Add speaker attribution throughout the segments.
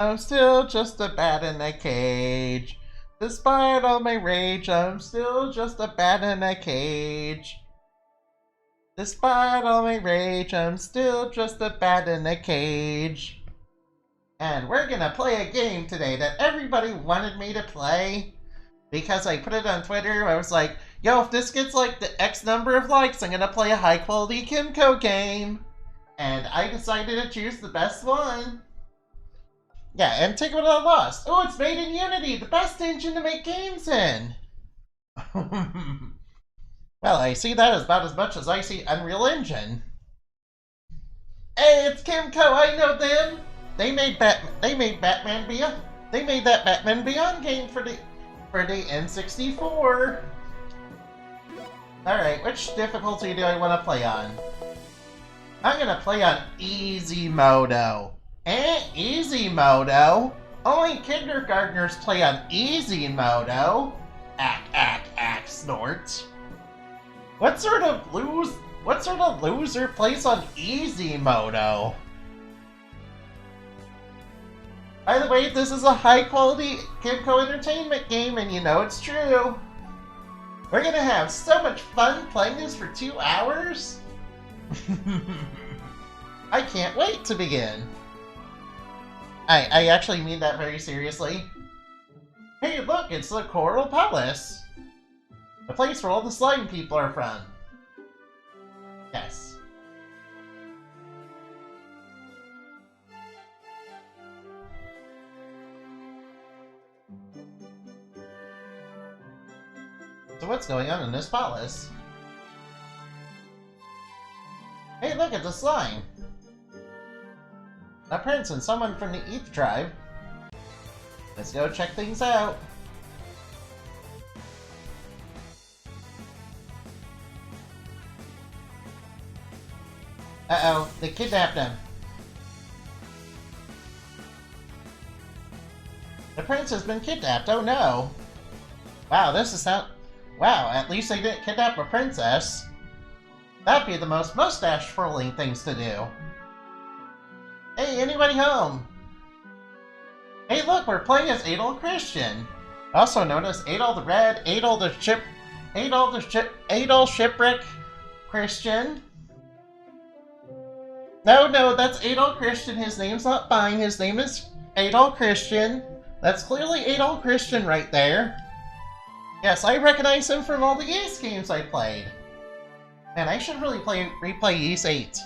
Speaker 1: I'm still just a bat in a cage. Despite all my rage, I'm still just a bat in a cage. Despite all my rage, I'm still just a bat in a cage. And we're gonna play a game today that everybody wanted me to play. Because I put it on Twitter, I was like, yo, if this gets like the X number of likes, I'm gonna play a high quality Kimco game. And I decided to choose the best one. Yeah, Antiquia Lost. Oh, it's made in Unity, the best engine to make games in. Well, I see that as about as much as I see Unreal Engine. Hey, it's Kimco, I know them. They made Batman Beyond. They made that Batman Beyond game for the N64. Alright, which difficulty do I want to play on? I'm gonna play on Easy Modo. Easy Modo? Only kindergartners play on Easy Modo. Snort. What sort of loser plays on Easy Modo? By the way, this is a high-quality Kimco Entertainment game, and you know it's true. We're gonna have so much fun playing this for 2 hours. I can't wait to begin. I actually mean that very seriously. Hey, look, it's the Coral Palace. The place where all the slime people are from. Yes. So what's going on in this palace? Hey, look, it's a slime! A prince and someone from the Eth tribe. Let's go check things out. Uh-oh, they kidnapped him. The prince has been kidnapped, oh no! Wow, this is how... Wow, at least they didn't kidnap a princess. That'd be the most mustache-twirling things to do. Hey, anybody home? Hey, look, we're playing as Adol Christian, also known as Adol the Red, Adol Shipwreck Christian. No, that's Adol Christian. His name's not mine. His name is Adol Christian. That's clearly Adol Christian right there. Yes, I recognize him from all the Ys games I played. And I should really replay Ys 8.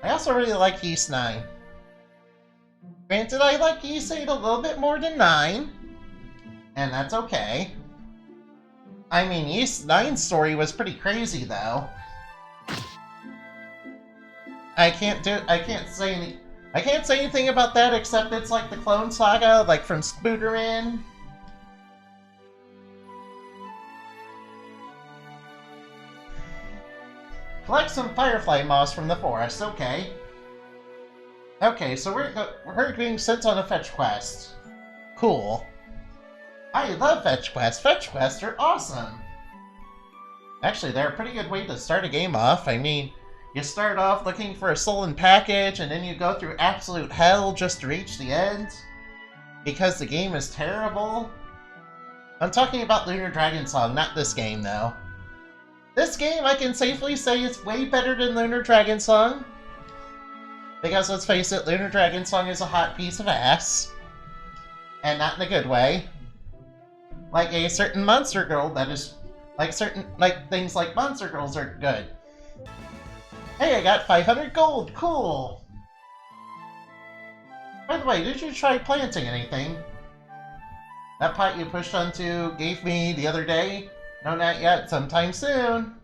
Speaker 1: I also really like Ys 9. Granted, I like Ys 8 a little bit more than 9. And that's okay. I mean, Ys 9's story was pretty crazy, though. I can't say anything about that except it's like the Clone Saga, like from Spooderman. Collect some firefly moss from the forest, okay. Okay, so we're being sent on a fetch quest. Cool. I love fetch quests. Fetch quests are awesome. Actually, they're a pretty good way to start a game off. I mean, you start off looking for a stolen package, and then you go through absolute hell just to reach the end. Because the game is terrible. I'm talking about Lunar Dragon Song, not this game, though. This game, I can safely say, is way better than Lunar Dragon Song. Because, let's face it, Lunar Dragon Song is a hot piece of ass. And not in a good way. Like a certain monster girl that is... things like monster girls are good. Hey, I got 500 gold! Cool! By the way, did you try planting anything? That pot you pushed onto gave me the other day? No, not yet. Sometime soon.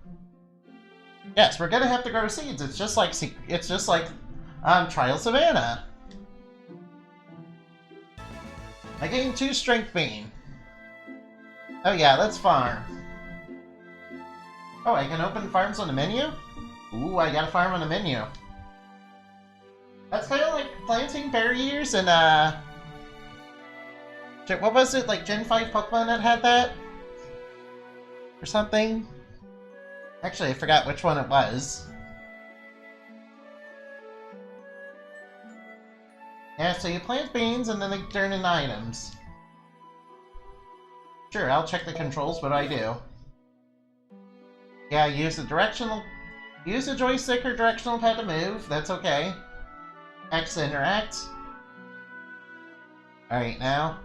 Speaker 1: Yes, we're gonna have to grow seeds. It's just like Trial Savannah. I gained 2 strength bean. Oh yeah, let's farm. Oh, I can open farms on the menu? Ooh, I got a farm on the menu. That's kind of like planting barriers and what was it, like Gen 5 Pokemon that had that? Or something? Actually, I forgot which one it was. Yeah, so you plant beans and then they turn into items. Sure, I'll check the controls, what do I do? Yeah, use the joystick or directional pad to move, that's okay. X to interact. Alright, now.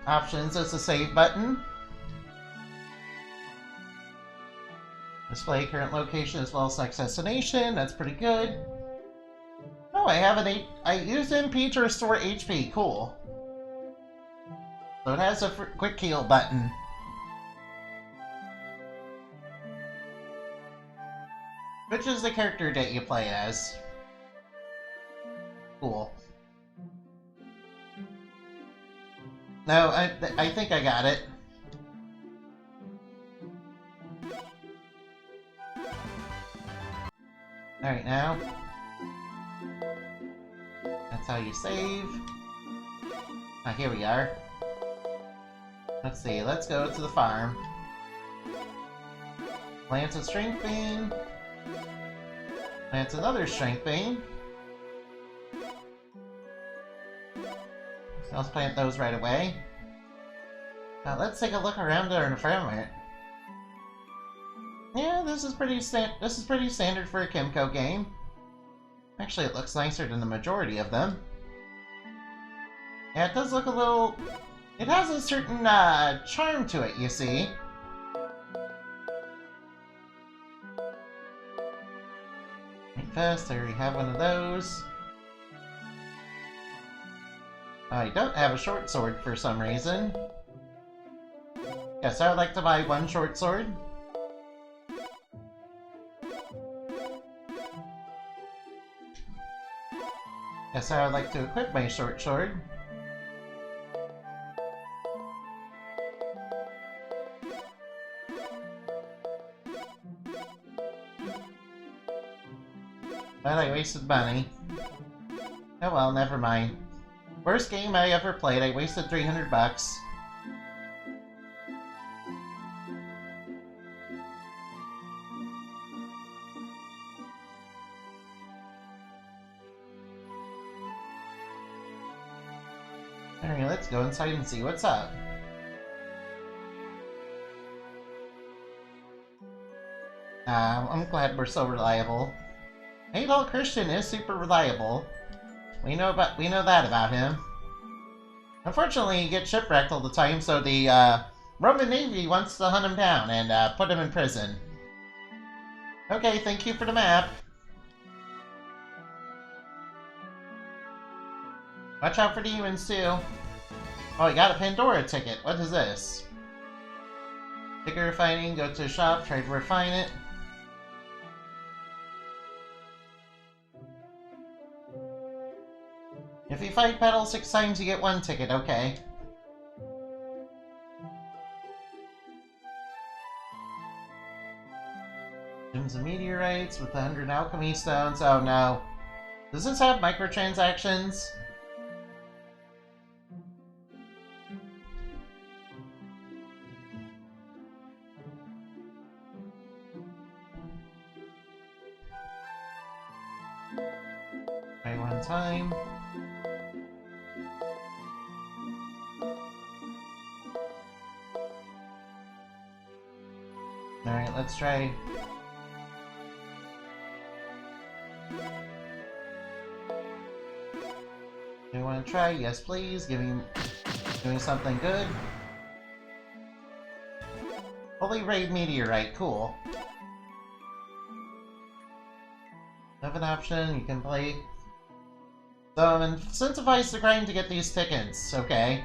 Speaker 1: Options is the save button. Display current location as well as next destination, that's pretty good. Oh, I use MP to restore HP, cool. So it has a quick heal button. Which is the character that you play as. Cool. No, I think I got it. Alright, now. That's how you save. Ah, here we are. Let's see, let's go to the farm. Plants a strength bean. Plants another strength bean. So let's plant those right away. Now let's take a look around our environment. Yeah, this is pretty standard for a Kemco game. Actually, it looks nicer than the majority of them. Yeah, it does look a little... It has a certain charm to it, you see. First, I already have one of those. I don't have a short sword for some reason. Yes, I would like to buy one short sword. Yes, I would like to equip my short sword. But I wasted money. Oh well, never mind. Worst game I ever played, I wasted $300. Alright, let's go inside and see what's up. I'm glad we're so reliable. Adol Christian is super reliable. We know that about him. Unfortunately, he gets shipwrecked all the time, so the Roman Navy wants to hunt him down and put him in prison. Okay, thank you for the map. Watch out for demons too. Oh, I got a Pandora ticket. What is this? Ticket refining, go to the shop, try to refine it. If you fight battle 6 times, you get 1 ticket, okay. Gems and meteorites with 100 alchemy stones. Oh no. Does this have microtransactions? Try one time. Alright, let's try. Do you want to try? Yes, please. Give me something good. Holy Raid Meteorite, cool. Have an option, you can play. So incentivize the grind to get these tickets, okay.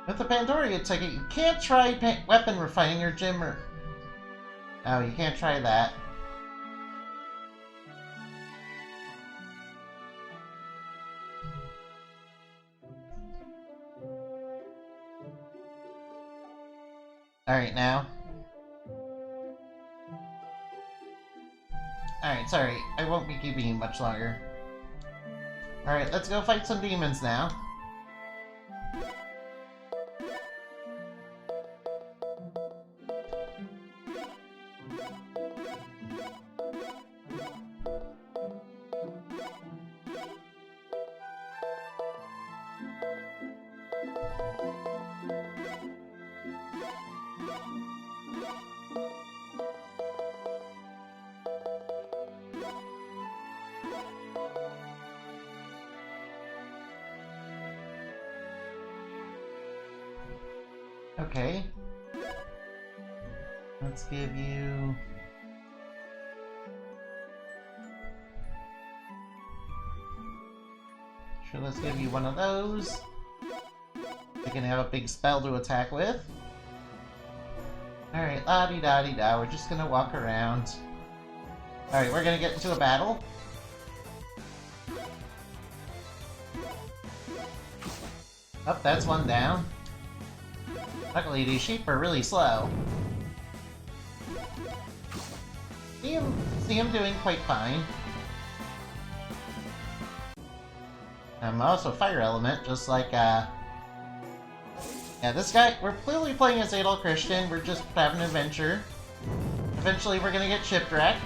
Speaker 1: With the Pandora ticket, you can't try weapon refining or gym or... Oh, you can't try that. Alright, now. Alright, sorry. I won't be keeping you much longer. Alright, let's go fight some demons now. Okay. Let's give you... Sure, let's give you one of those. You can have a big spell to attack with. Alright, la-di-da-di-da, we're just gonna walk around. Alright, we're gonna get into a battle. Oh, that's one down. Luckily, these sheep are really slow. See him doing quite fine. I'm also fire element, just like, yeah, this guy, we're clearly playing as Adol Christian, we're just having an adventure. Eventually we're gonna get shipwrecked.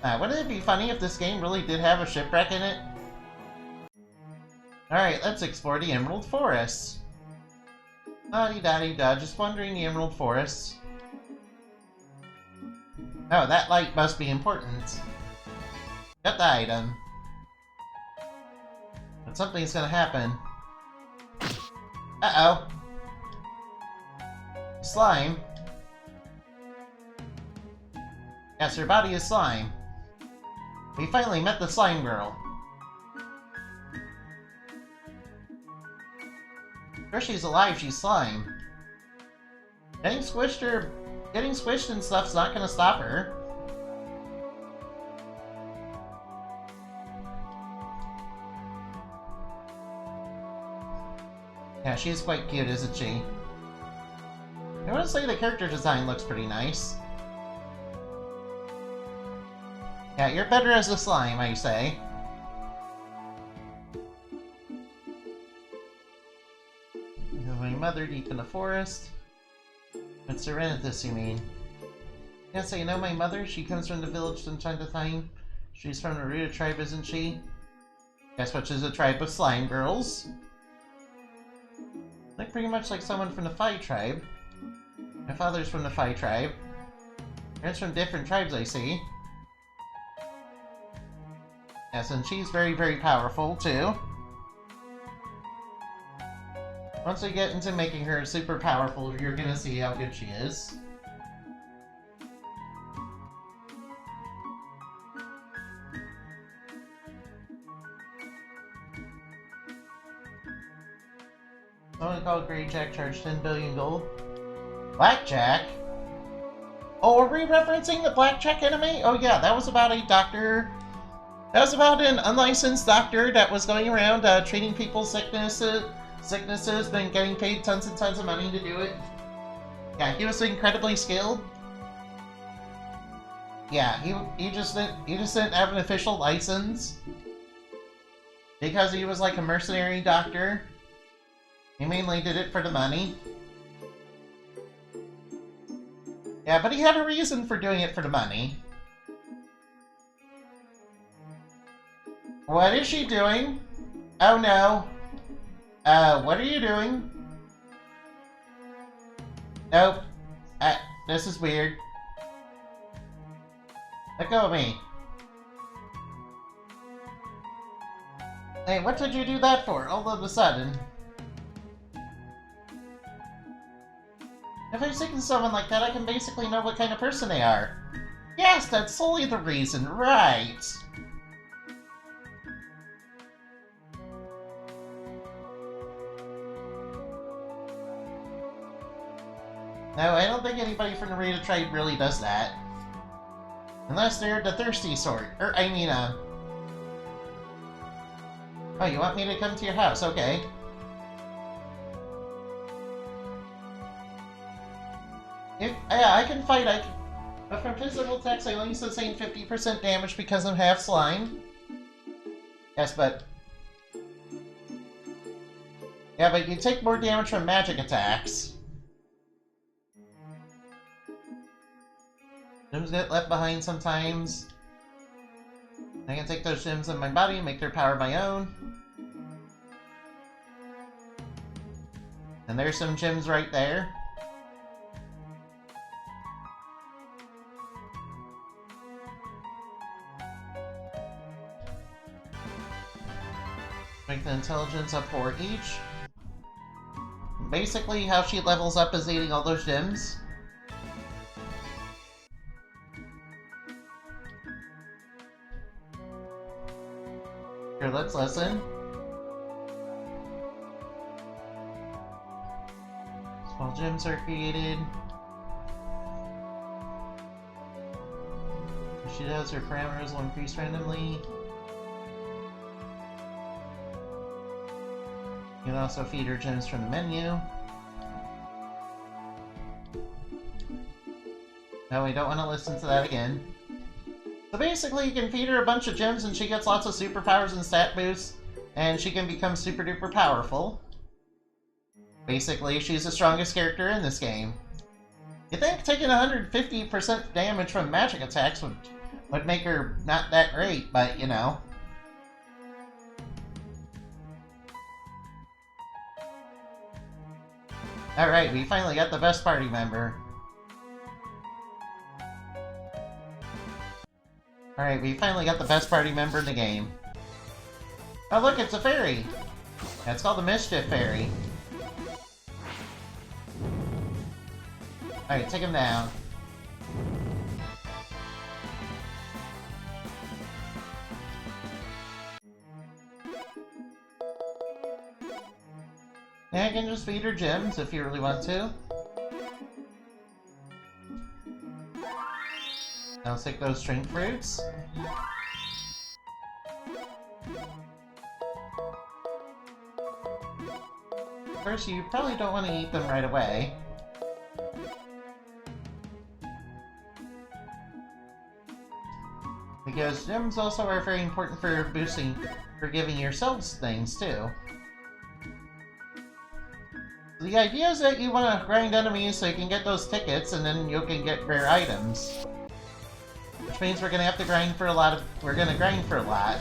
Speaker 1: Wouldn't it be funny if this game really did have a shipwreck in it? Alright, let's explore the Emerald Forest. La-di-da-di-da, just wandering the Emerald Forest. Oh, that light must be important. Get the item. But something's gonna happen. Uh-oh. Slime. Yes, her body is slime. We finally met the slime girl. Sure, she's alive, she's slime. Getting squished and stuff's not gonna stop her. Yeah, she's quite cute, isn't she? I want to say the character design looks pretty nice. Yeah, you're better as a slime, I say. My mother deep in the forest. It's Serenithus, you mean? Yes, so you know my mother? She comes from the village from time to time. She's from the Ruda tribe, isn't she? Yes, which is a tribe of slime girls. Like pretty much like someone from the Phi tribe. My father's from the Phi tribe. Parents from different tribes, I see. Yes, and she's very, very powerful, too. Once we get into making her super powerful, you're gonna see how good she is. Someone called Greyjack charged 10 billion gold. Blackjack? Oh, are we referencing the Blackjack anime? Oh yeah, that was about a doctor. That was about an unlicensed doctor that was going around treating people's sicknesses, then getting paid tons and tons of money to do it. Yeah, he was incredibly skilled. Yeah, he just didn't have an official license because he was like a mercenary doctor. He mainly did it for the money. Yeah, but he had a reason for doing it for the money. What is she doing? Oh no. What are you doing? Nope. This is weird. Let go of me. Hey, what did you do that for, all of a sudden? If I speak to someone like that, I can basically know what kind of person they are. Yes, that's solely the reason, right? No, I don't think anybody from the Rita tribe really does that. Unless they're the thirsty sort. Oh, you want me to come to your house? Okay. Yeah, I can fight, but from physical attacks I only sustain 50% damage because I'm half slime. Yes, but... Yeah, but you take more damage from magic attacks. Gems get left behind sometimes. I can take those gems in my body and make their power my own. And there's some gems right there. Make the intelligence up 4 each. basically how she levels up is eating all those gems. Here, let's listen. Small gems are created. If she does, her parameters will increase randomly. You can also feed her gems from the menu. No, we don't want to listen to that again. So basically, you can feed her a bunch of gems and she gets lots of superpowers and stat boosts, and she can become super duper powerful. Basically, she's the strongest character in this game. You think taking 150% damage from magic attacks would make her not that great, but you know. Alright, we finally got the best party member. Alright, we finally got the best party member in the game. Oh look, it's a fairy! That's called the Mischief Fairy. Alright, take him down. Yeah, I can just feed her gems if you really want to. I'll take those string fruits. First, you probably don't want to eat them right away. Because gems also are very important for boosting, for giving yourselves things too. The idea is that you want to grind enemies so you can get those tickets and then you can get rare items. Which means we're gonna have to grind for a lot of... We're gonna grind for a lot.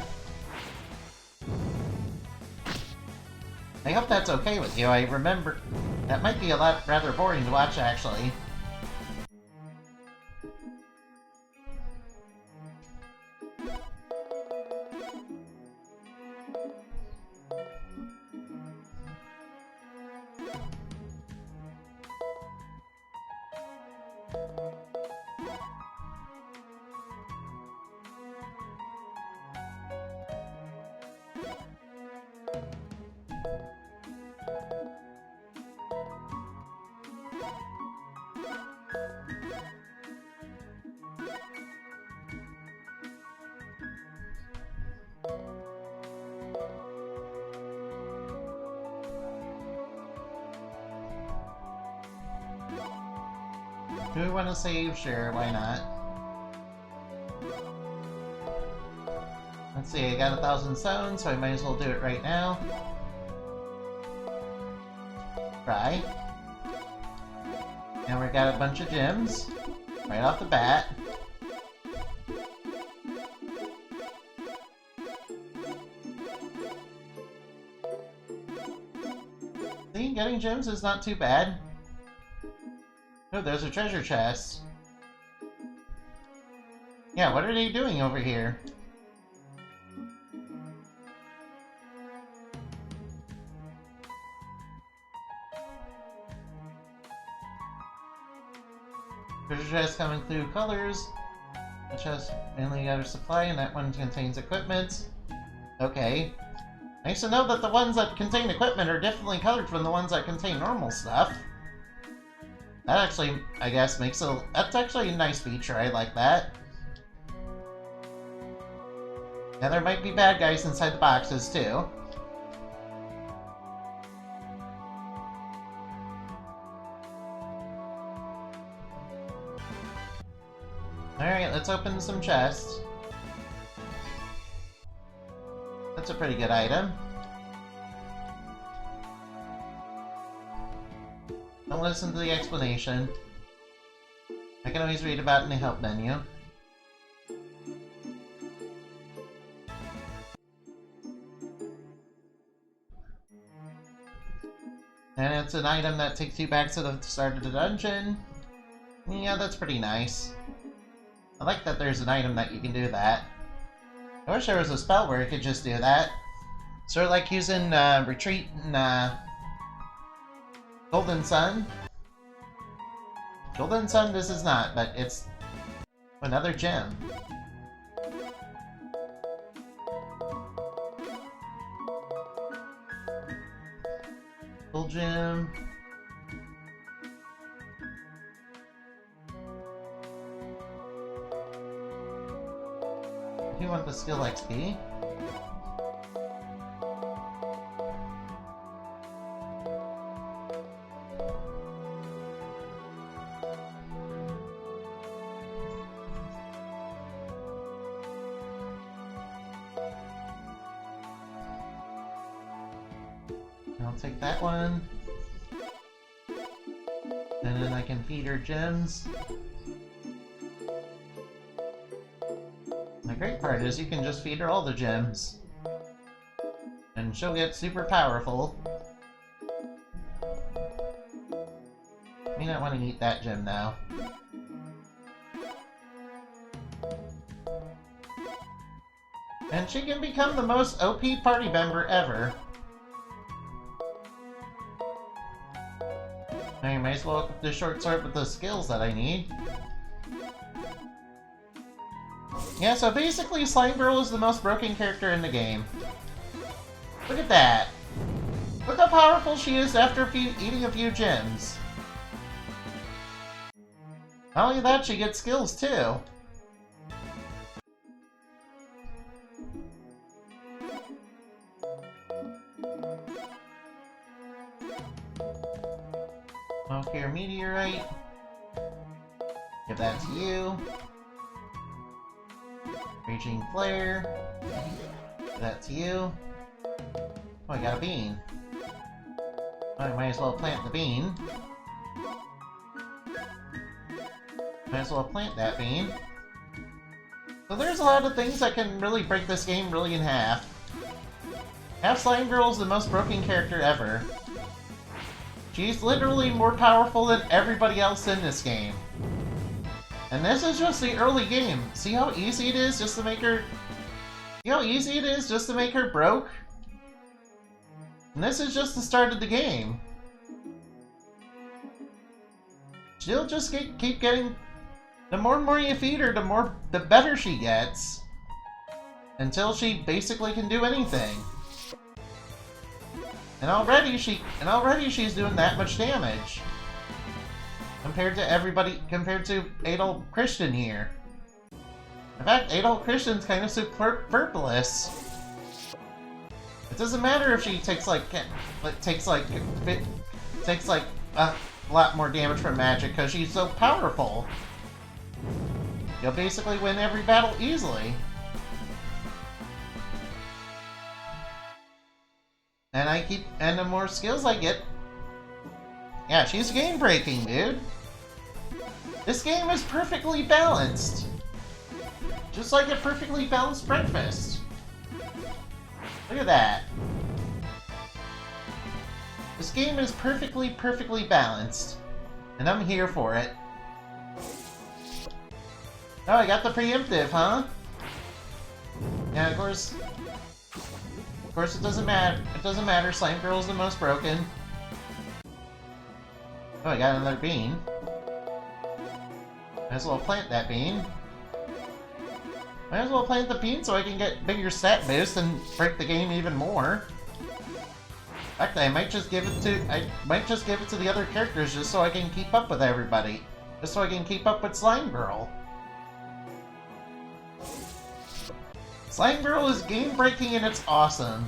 Speaker 1: I hope that's okay with you. I remember... That might be a lot rather boring to watch, actually. Do we want to save? Sure, why not? Let's see, I got 1,000 stones, so I might as well do it right now. Try. And we got a bunch of gems right off the bat. See, getting gems is not too bad. Oh, there's a treasure chest. Yeah, what are they doing over here? Treasure chests come in include colors. The chest mainly got a supply, and that one contains equipment. Okay. Nice to know that the ones that contain equipment are definitely colored from the ones that contain normal stuff. That actually, I guess, makes a... That's actually a nice feature, I like that. Yeah, there might be bad guys inside the boxes, too. Alright, let's open some chests. That's a pretty good item. Don't listen to the explanation. I can always read about it in the help menu. And it's an item that takes you back to the start of the dungeon. Yeah, that's pretty nice. I like that there's an item that you can do that. I wish there was a spell where you could just do that. Sort of like using retreat and Golden Sun? Golden Sun this is not, but it's another gem. Full gem. Do you want the skill XP? I'll take that one. And then I can feed her gems. The great part is you can just feed her all the gems. And she'll get super powerful. May not want to eat that gem now. And she can become the most OP party member ever. I might as well equip this short sword with the skills that I need. Yeah, so basically Slime Girl is the most broken character in the game. Look at that! Look how powerful she is after eating a few gems. Not only that, she gets skills too. Okay, meteorite. Give that to you. Raging flare. Give that to you. Oh, I got a bean. Oh, I might as well plant the bean. Might as well plant that bean. So there's a lot of things that can really break this game really in half. Half Slime Girl is the most broken character ever. She's literally more powerful than everybody else in this game. And this is just the early game. See how easy it is just to make her... See how easy it is just to make her broke? And this is just the start of the game. She'll just keep getting... The more and more you feed her, the better she gets. Until she basically can do anything. And already she's doing that much damage. Compared to Adult Christian here. In fact, Adult Christian's kind of superfluous. It doesn't matter if she takes like a lot more damage from magic because she's so powerful. You'll basically win every battle easily. And the more skills I get... Yeah, she's game-breaking, dude. This game is perfectly balanced. Just like a perfectly balanced breakfast. Look at that. This game is perfectly balanced. And I'm here for it. Oh, I got the preemptive, huh? Yeah, of course... Of course, it doesn't matter. It doesn't matter. Slime Girl's the most broken. Oh, I got another bean. Might as well plant that bean. Might as well plant the bean so I can get bigger stat boost and break the game even more. Actually, I might just give it to the other characters just so I can keep up with everybody. Just so I can keep up with Slime Girl. Slime Girl is game-breaking and it's awesome.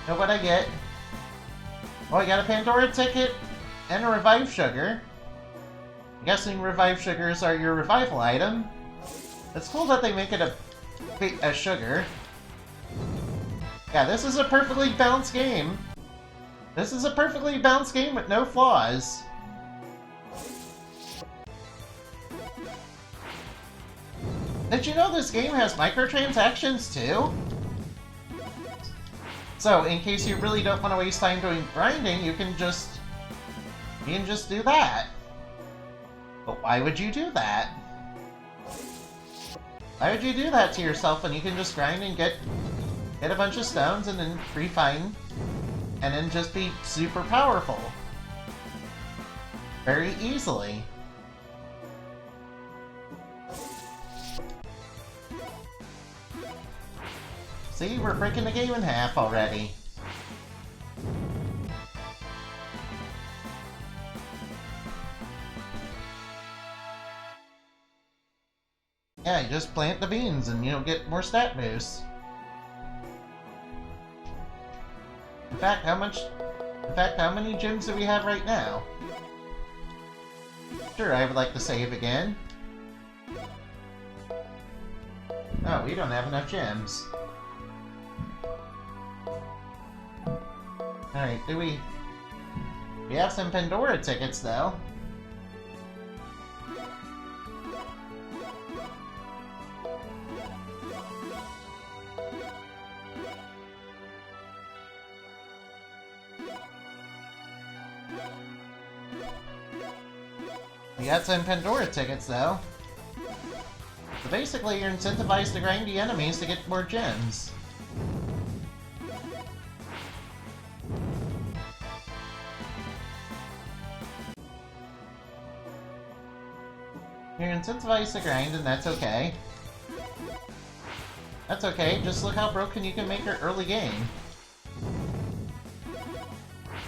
Speaker 1: Know what I get? Oh, I got a Pandora ticket and a Revive Sugar. I'm guessing Revive Sugars are your revival item. It's cool that they make it a sugar. Yeah, this is a perfectly balanced game. This is a perfectly balanced game with no flaws. Did you know this game has microtransactions too? So, in case you really don't want to waste time doing grinding, you can just do that. But why would you do that? Why would you do that to yourself when you can just grind and get a bunch of stones and then refine and then just be super powerful? very easily. See, we're breaking the game in half already. Yeah, you just plant the beans and you'll get more stat boosts. In fact, how many gems do we have right now? Sure, I would like to save again. Oh, we don't have enough gems. Alright, we have some Pandora tickets, though. We got some Pandora tickets, though. So basically, you're incentivized to grind the enemies to get more gems. You're incentivized to grind, and that's okay. That's okay, just look how broken you can make her early game.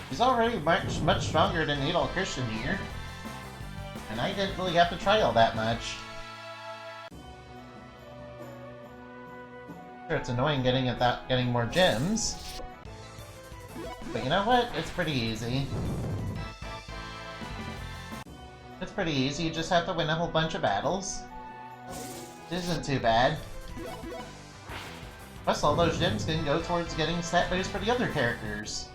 Speaker 1: She's already much stronger than Adol Christian here. And I didn't really have to try all that much. Sure, it's annoying getting more gems. But you know what? It's pretty easy. It's pretty easy, you just have to win a whole bunch of battles. It isn't too bad. Plus, all those gems can go towards getting stat boosts for the other characters.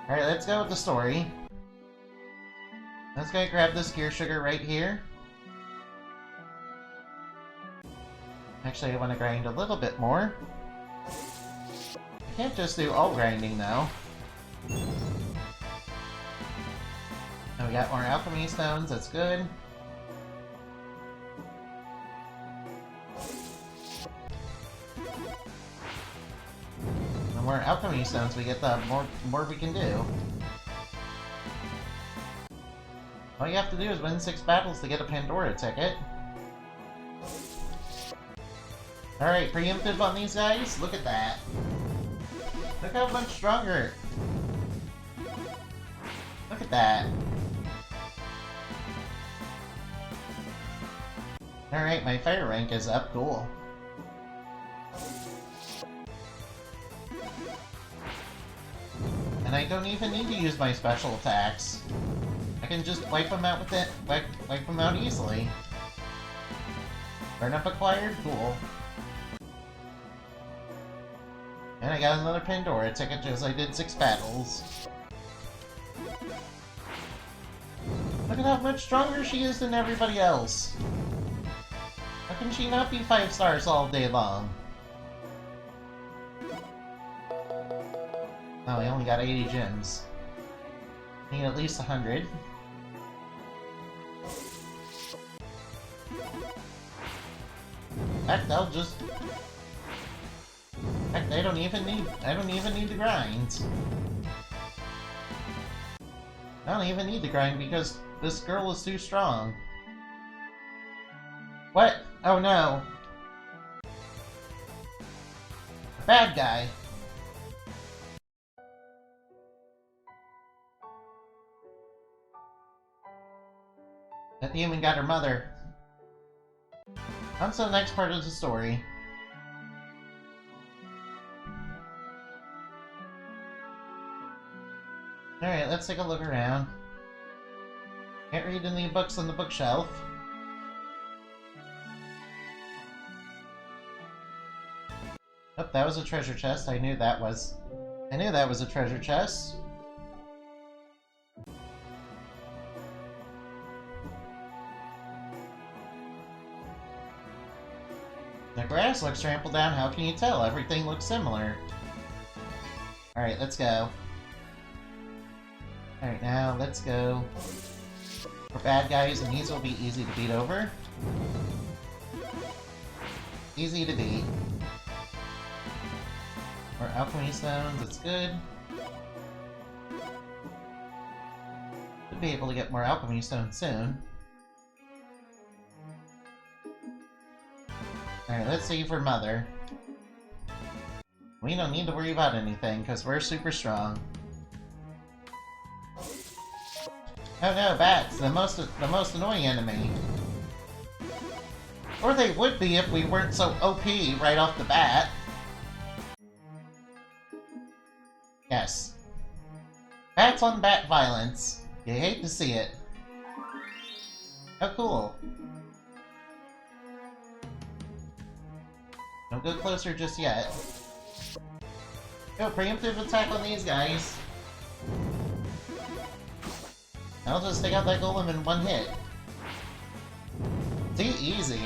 Speaker 1: Alright, let's go with the story. Let's go grab this gear sugar right here. Actually, I want to grind a little bit more. I can't just do all grinding, though. Now we got more alchemy stones, that's good. The more alchemy stones we get, the more we can do. All you have to do is win 6 battles to get a Pandora ticket. Alright, preemptive on these guys? Look at that. Look how much stronger. Look at that. Alright, my fire rank is up. Cool. And I don't even need to use my special attacks. I can just wipe them out with it. Wipe them out easily. Burn up acquired? Cool. And I got another Pandora ticket because I did 6 battles. Look at how much stronger she is than everybody else. How can she not be 5 stars all day long? Oh, we only got 80 gems. Need at least 100. Heck, they'll just... Heck, I don't even need to grind. I don't even need to grind because this girl is too strong. What? Oh no. Bad guy. That demon got her mother. On to the next part of the story. Alright, let's take a look around. Can't read any books on the bookshelf. Oh, that was a treasure chest. I knew that was a treasure chest. The grass looks trampled down. How can you tell? Everything looks similar. Alright, let's go. Alright, now let's go for bad guys, and these will be easy to beat over. Easy to beat. More alchemy stones, it's good. Should be able to get more alchemy stones soon. Alright, let's save for Mother. We don't need to worry about anything, because we're super strong. Oh no, bats! The most annoying enemy. Or they would be if we weren't so OP right off the bat. Yes. Bats on bat violence. You hate to see it. Oh, cool. Don't go closer just yet. Go, preemptive attack on these guys. I'll just take out that golem in one hit. See, easy.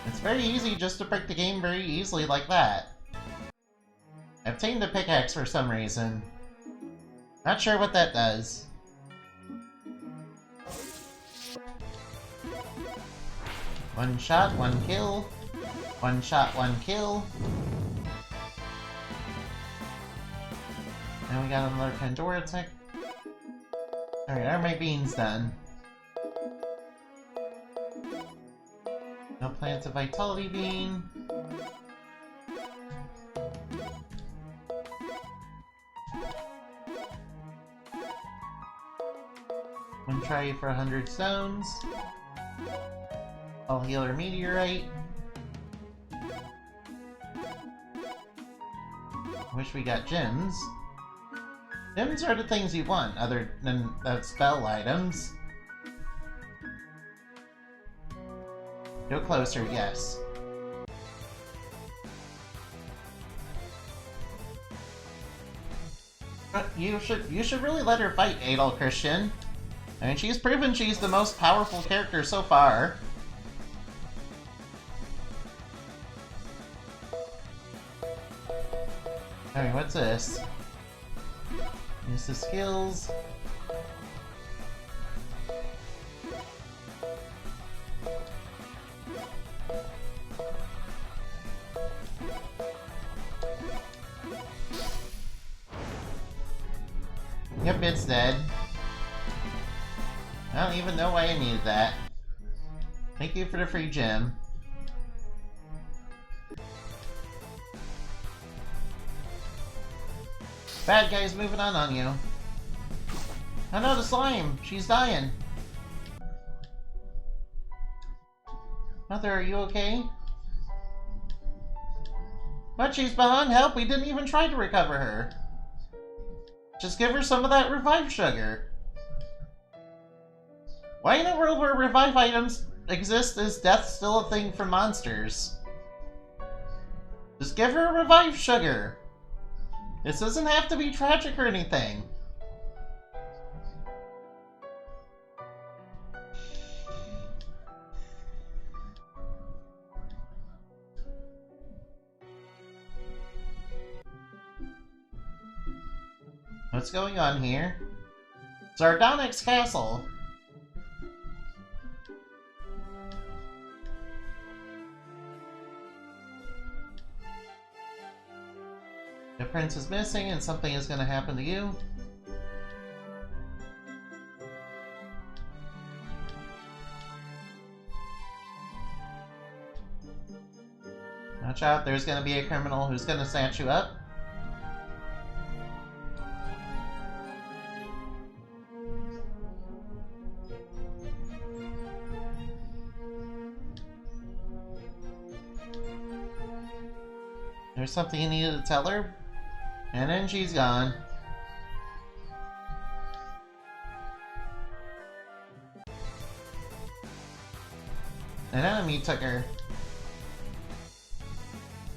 Speaker 1: It's very easy just to break the game very easily like that. I obtained a pickaxe for some reason. Not sure what that does. One shot, one kill. One shot, one kill. Now we got another Pandora attack. Alright, are my beans done? No plant a vitality bean. One try for 100 stones. All healer meteorite. Wish we got gems. Gems are the things you want, other than spell items. Go closer, yes. You should really let her fight, Adol Christian. I mean, she's proven she's the most powerful character so far. Alright, what's this? Use the skills. Yep, it's dead. I don't even know why I needed that. Thank you for the free gem. Bad guy's moving on you. Oh no, the slime! She's dying! Mother, are you okay? But she's beyond help, we didn't even try to recover her. Just give her some of that revive sugar. Why in a world where revive items exist is death still a thing for monsters? Just give her a revive sugar. This doesn't have to be tragic or anything. What's going on here? Zardonic's castle. The prince is missing and something is going to happen to you. Watch out, there's going to be a criminal who's going to snatch you up. There's something you needed to tell her, and then she's gone. An enemy took her.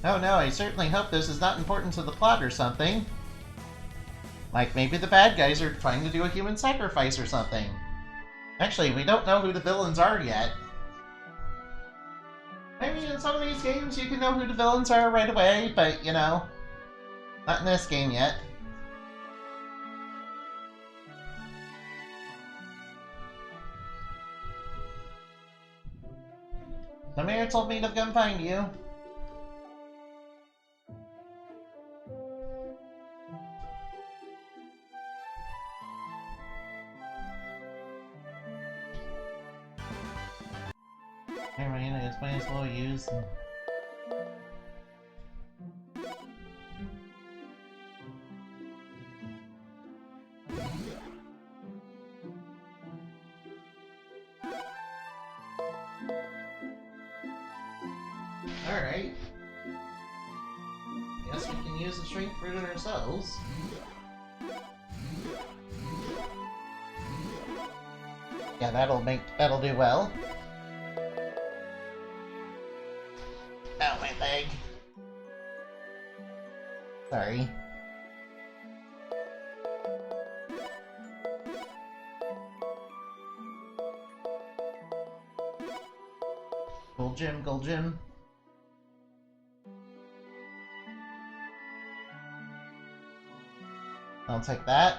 Speaker 1: Oh no, I certainly hope this is not important to the plot or something. Like maybe the bad guys are trying to do a human sacrifice or something. Actually, we don't know who the villains are yet. I mean, in some of these games you can know who the villains are right away, but, you know, not in this game yet. The mayor told me to come find you. Never mind, I just might as well use... Alright. Guess we can use the strength fruit ourselves. Yeah, that'll do well. Ow, my leg. Sorry. Gold gem. I'll take that.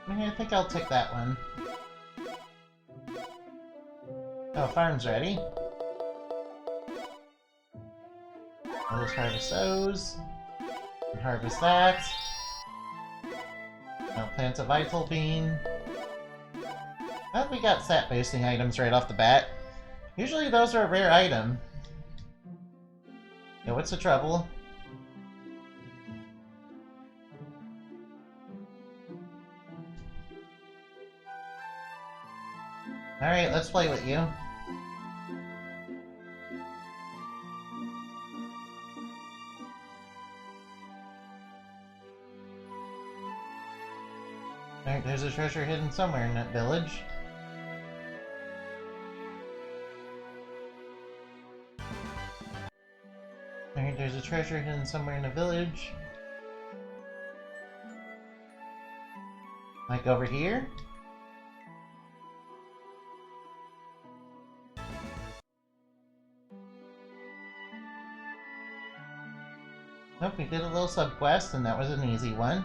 Speaker 1: I think I'll take that one. Oh, farm's ready. I'll just harvest those. And harvest that. I'll plant a vital bean. Glad we got stat boosting items right off the bat. Usually those are a rare item. Yeah, what's the trouble? Alright, let's play with you. Alright, there's a treasure hidden somewhere in that village. Alright, there's a treasure hidden somewhere in the village. Like over here? Nope, we did a little sub-quest, and that was an easy one.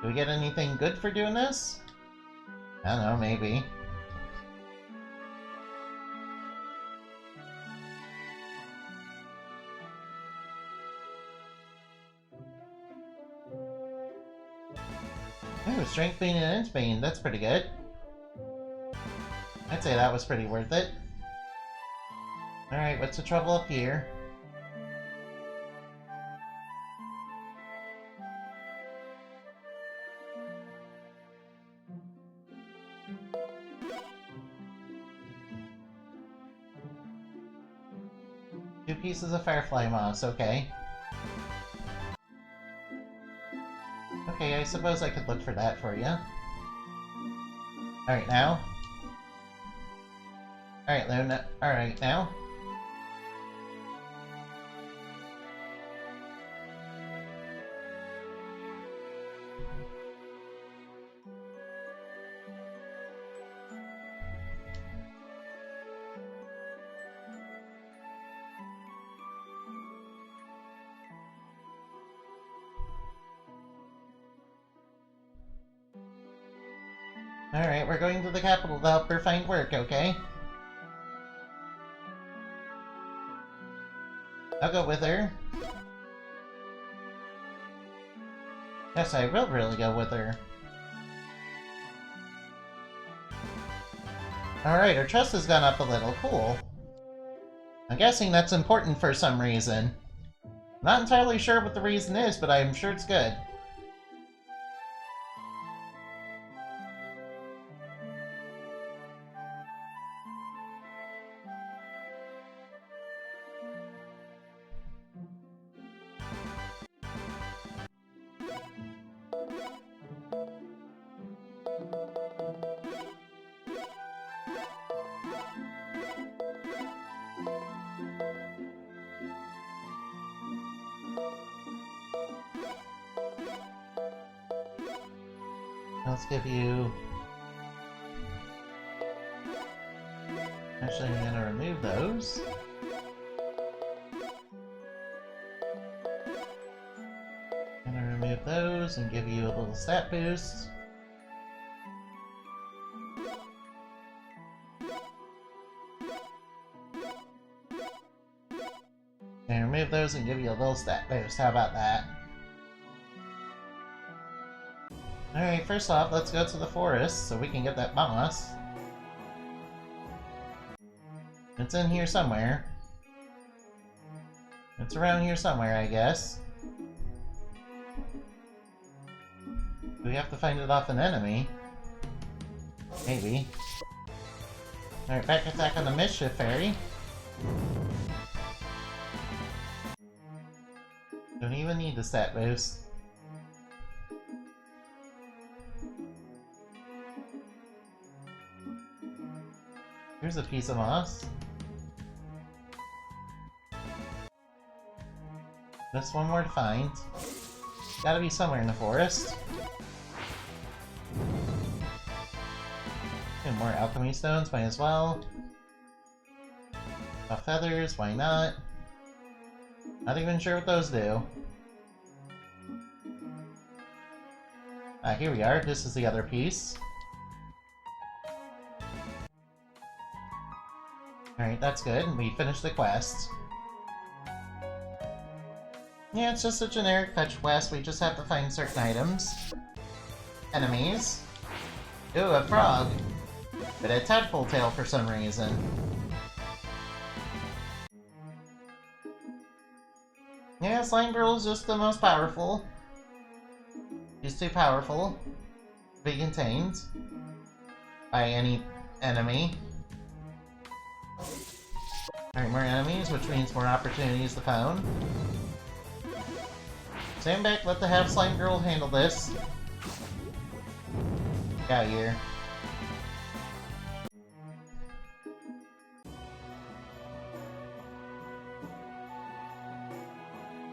Speaker 1: Do we get anything good for doing this? I don't know, maybe. Ooh, Strength Bean and Int Bean, that's pretty good. I'd say that was pretty worth it. Alright, what's the trouble up here? Two pieces of firefly moss, okay. Okay, I suppose I could look for that for you. Alright, now. Alright, Luna. Alright, now. Alright, we're going to the capital to help her find work, okay? I'll go with her. Yes, I will really go with her. Alright, her trust has gone up a little. Cool. I'm guessing that's important for some reason. Not entirely sure what the reason is, but I'm sure it's good. Let's give you... Actually, I'm gonna remove those. I'm gonna remove those and give you a little stat boost. And remove those and give you a little stat boost. How about that? Alright, first off, let's go to the forest so we can get that moss. It's in here somewhere. It's around here somewhere, I guess. We have to find it off an enemy. Maybe. Alright, back attack on the Mischief Fairy. Don't even need the stat boost. Here's a piece of moss. Just one more to find. Gotta be somewhere in the forest. And more alchemy stones, might as well. Feathers, why not? Not even sure what those do. Ah, here we are. This is the other piece. Alright, that's good. We finished the quest. Yeah, it's just a generic fetch quest. We just have to find certain items. Enemies. Ooh, a frog. But a tadpole tail for some reason. Yeah, Slime Girl is just the most powerful. She's too powerful to be contained by any enemy. Alright, more enemies, which means more opportunities to phone. Stand back, let the half Slime Girl handle this. Get out of here.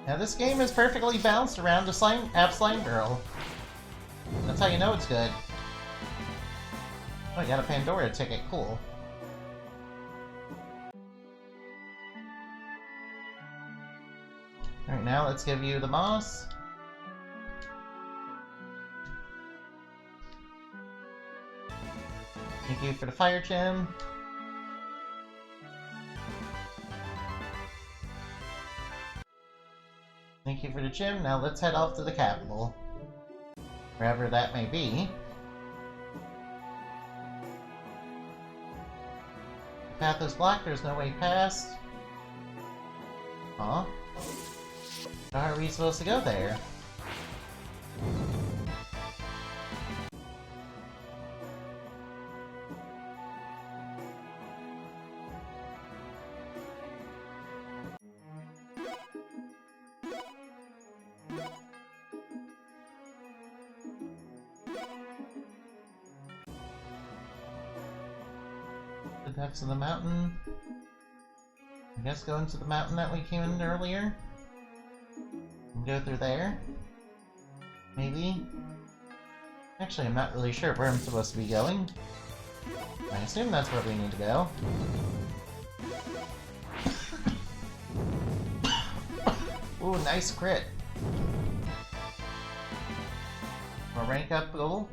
Speaker 1: Now this game is perfectly balanced around the half Slime Girl. That's how you know it's good. Oh, I got a Pandora ticket, cool. Alright, now let's give you the moss. Thank you for the fire gem. Thank you for the gem. Now let's head off to the capital. Wherever that may be. The path is blocked, there's no way past. Huh? How are we supposed to go there? The depths of the mountain. I guess go into the mountain that we came in earlier. And go through there. Maybe. Actually, I'm not really sure where I'm supposed to be going. I assume that's where we need to go. Ooh, nice crit. More rank up goal.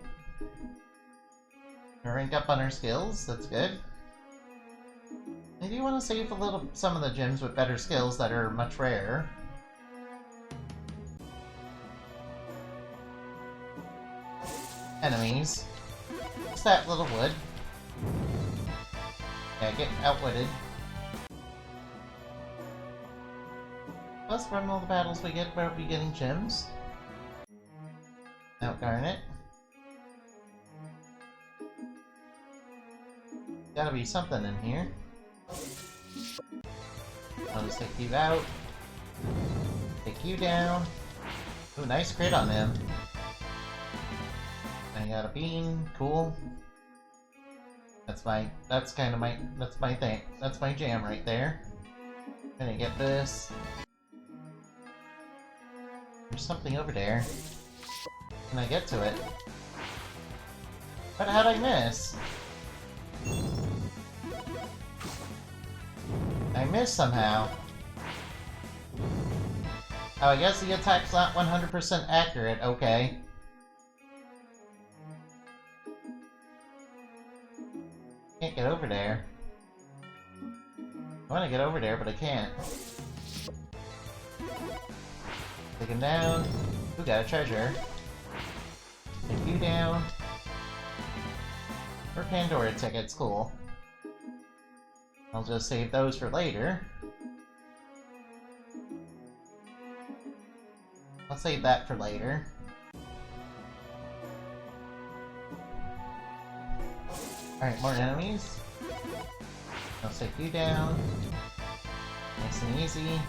Speaker 1: More rank up on our skills, that's good. I do want to save some of the gems with better skills that are much rarer. Enemies. What's that little wood? Yeah, get outwitted. Plus, from all the battles we get, we'll be getting gems. Oh, darn it. Gotta be something in here. I'll just take you out. Take you down. Ooh, nice crit on them. I got a bean, cool. That's my thing. That's my jam right there. Gonna get this. There's something over there. Can I get to it? But how'd I miss? I missed somehow. Oh, I guess the attack's not 100% accurate, okay. Can't get over there. I want to get over there, but I can't. Take him down. We got a treasure. Take you down. Or Pandora tickets, cool. I'll just save those for later. I'll save that for later. Alright, more enemies. I'll take you down. Nice and easy.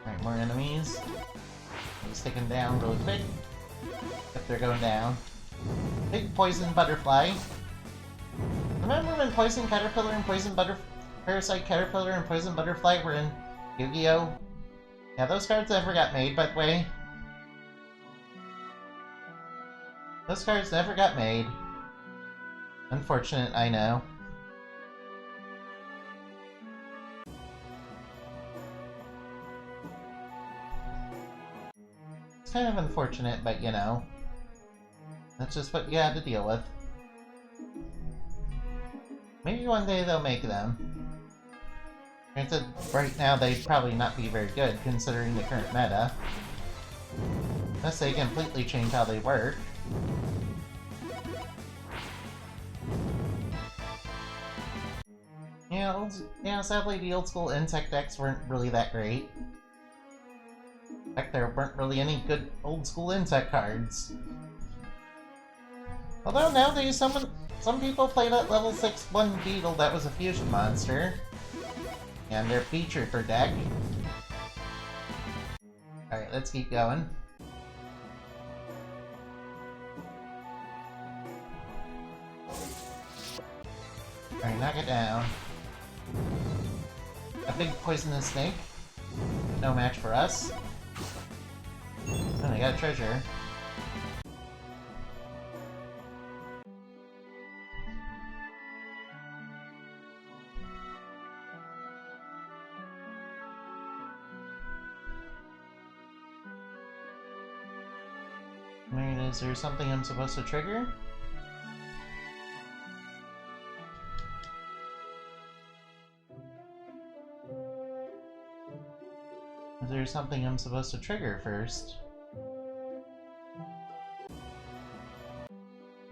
Speaker 1: Alright, more enemies. Let's take them down really quick. If they're going down. Big poison butterfly. Remember when Poison Caterpillar and Parasite Caterpillar and Poison Butterfly were in Yu-Gi-Oh? Yeah, those cards never got made, by the way. Those cards never got made. Unfortunate, I know. It's kind of unfortunate, but you know. That's just what you had to deal with. Maybe one day they'll make them. Granted, right now they'd probably not be very good, considering the current meta. Unless they completely change how they work. Yeah, sadly the old school insect decks weren't really that great. In fact, there weren't really any good old school insect cards. Although nowadays some people play that level 6 one beetle that was a fusion monster. And they're featured per deck. Alright, let's keep going. Alright, knock it down. A big poisonous snake. No match for us. Oh, I got a treasure. Is there something I'm supposed to trigger? Is there something I'm supposed to trigger first?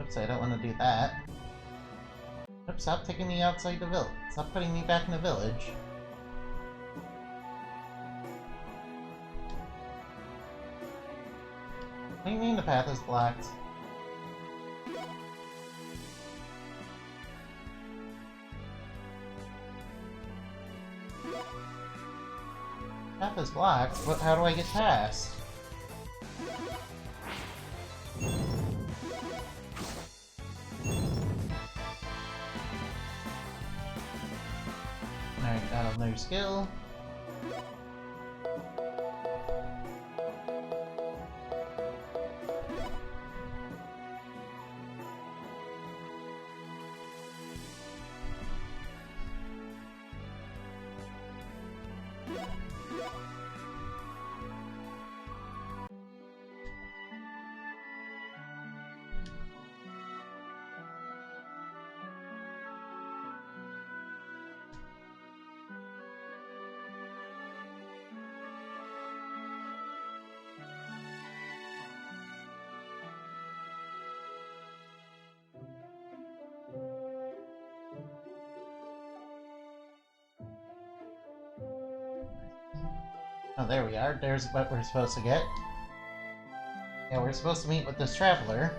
Speaker 1: Oops, I don't want to do that. Oops, stop taking me outside the village. Stop putting me back in the village. What do you mean the path is blocked? Path is blocked, but how do I get past? Alright, got another skill. Oh, there we are. There's what we're supposed to get. Yeah, we're supposed to meet with this traveler.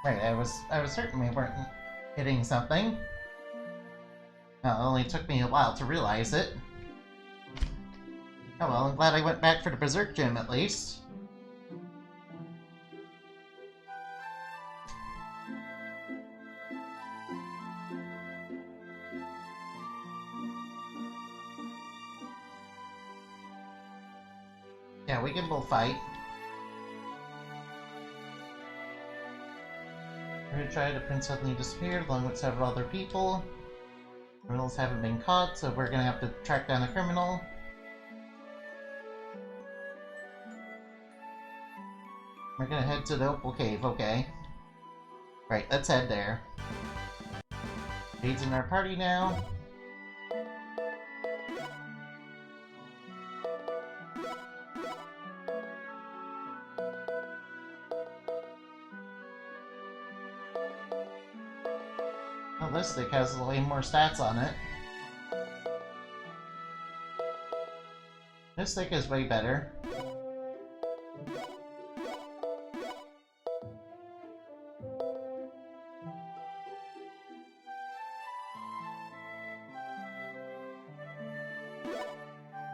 Speaker 1: Right, I was certain we weren't hitting something. Well, it only took me a while to realize it. Oh well, I'm glad I went back for the Berserk Gym at least. Yeah, we can both fight. We're gonna try to Prince suddenly disappeared along with several other people. Criminals haven't been caught, so we're gonna have to track down a criminal. We're gonna head to the Opal Cave, okay. Right, let's head there. Jade's in our party now. Oh, this stick has way more stats on it. This stick is way better.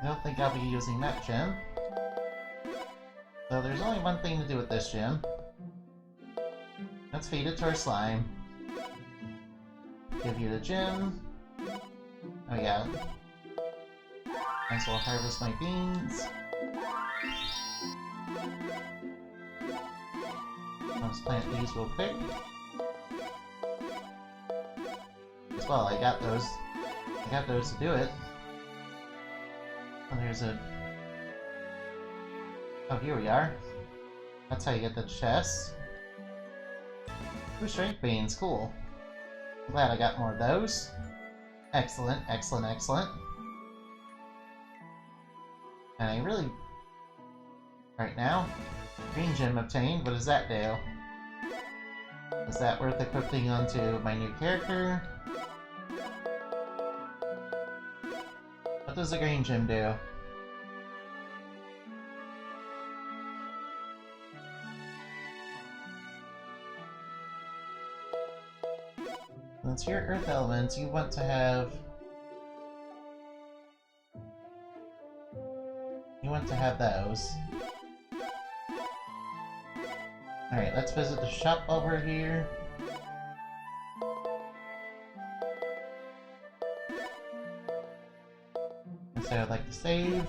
Speaker 1: I don't think I'll be using that gem. So there's only one thing to do with this gem. Let's feed it to our slime. Give you the gem. Oh yeah. Might as well harvest my beans. Let's plant these real quick. As well, I got those to do it. Oh, there's a... Oh, here we are. That's how you get the chest. Ooh, strength beans, cool. Glad I got more of those. Excellent, excellent, excellent. And I really... Right now, green gem obtained. What does that do? Is that worth equipping onto my new character? What does the green gem do? Since you're earth elements, you want to have... You want to have those. Alright, let's visit the shop over here. So I'd like to save.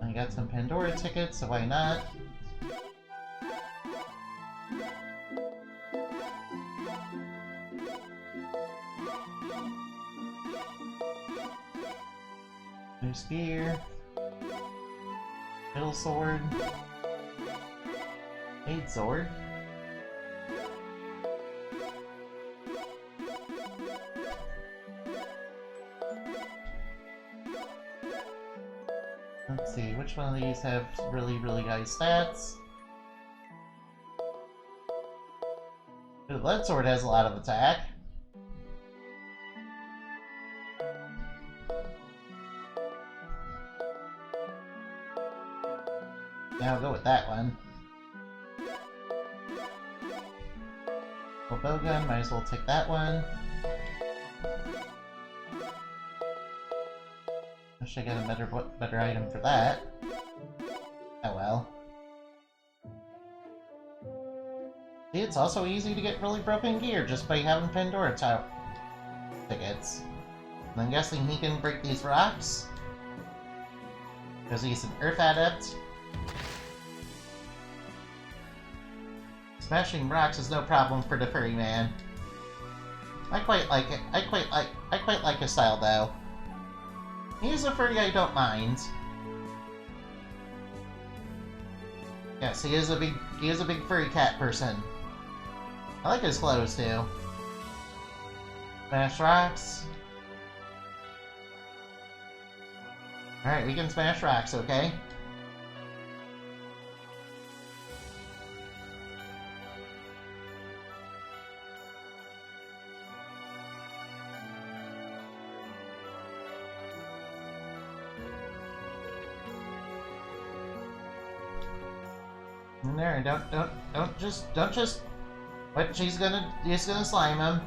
Speaker 1: I got some Pandora tickets, so why not? New spear. Middle sword. Aid sword. Let's see, which one of these have really high stats? The lead sword has a lot of attack. Now I'll go with that one. Well, bowgun, might as well take that one. Wish I got a better item for that. Oh well. See, it's also easy to get really broken gear just by having Pandora tickets. And I'm guessing he can break these rocks? Because he's an Earth Adept. Smashing rocks is no problem for the furry man. I quite like it. I quite like his style though. He's a furry I don't mind. Yes, he is a big furry cat person. I like his clothes too. Smash rocks. Alright, we can smash rocks, okay? There, don't just. But he's gonna slime him.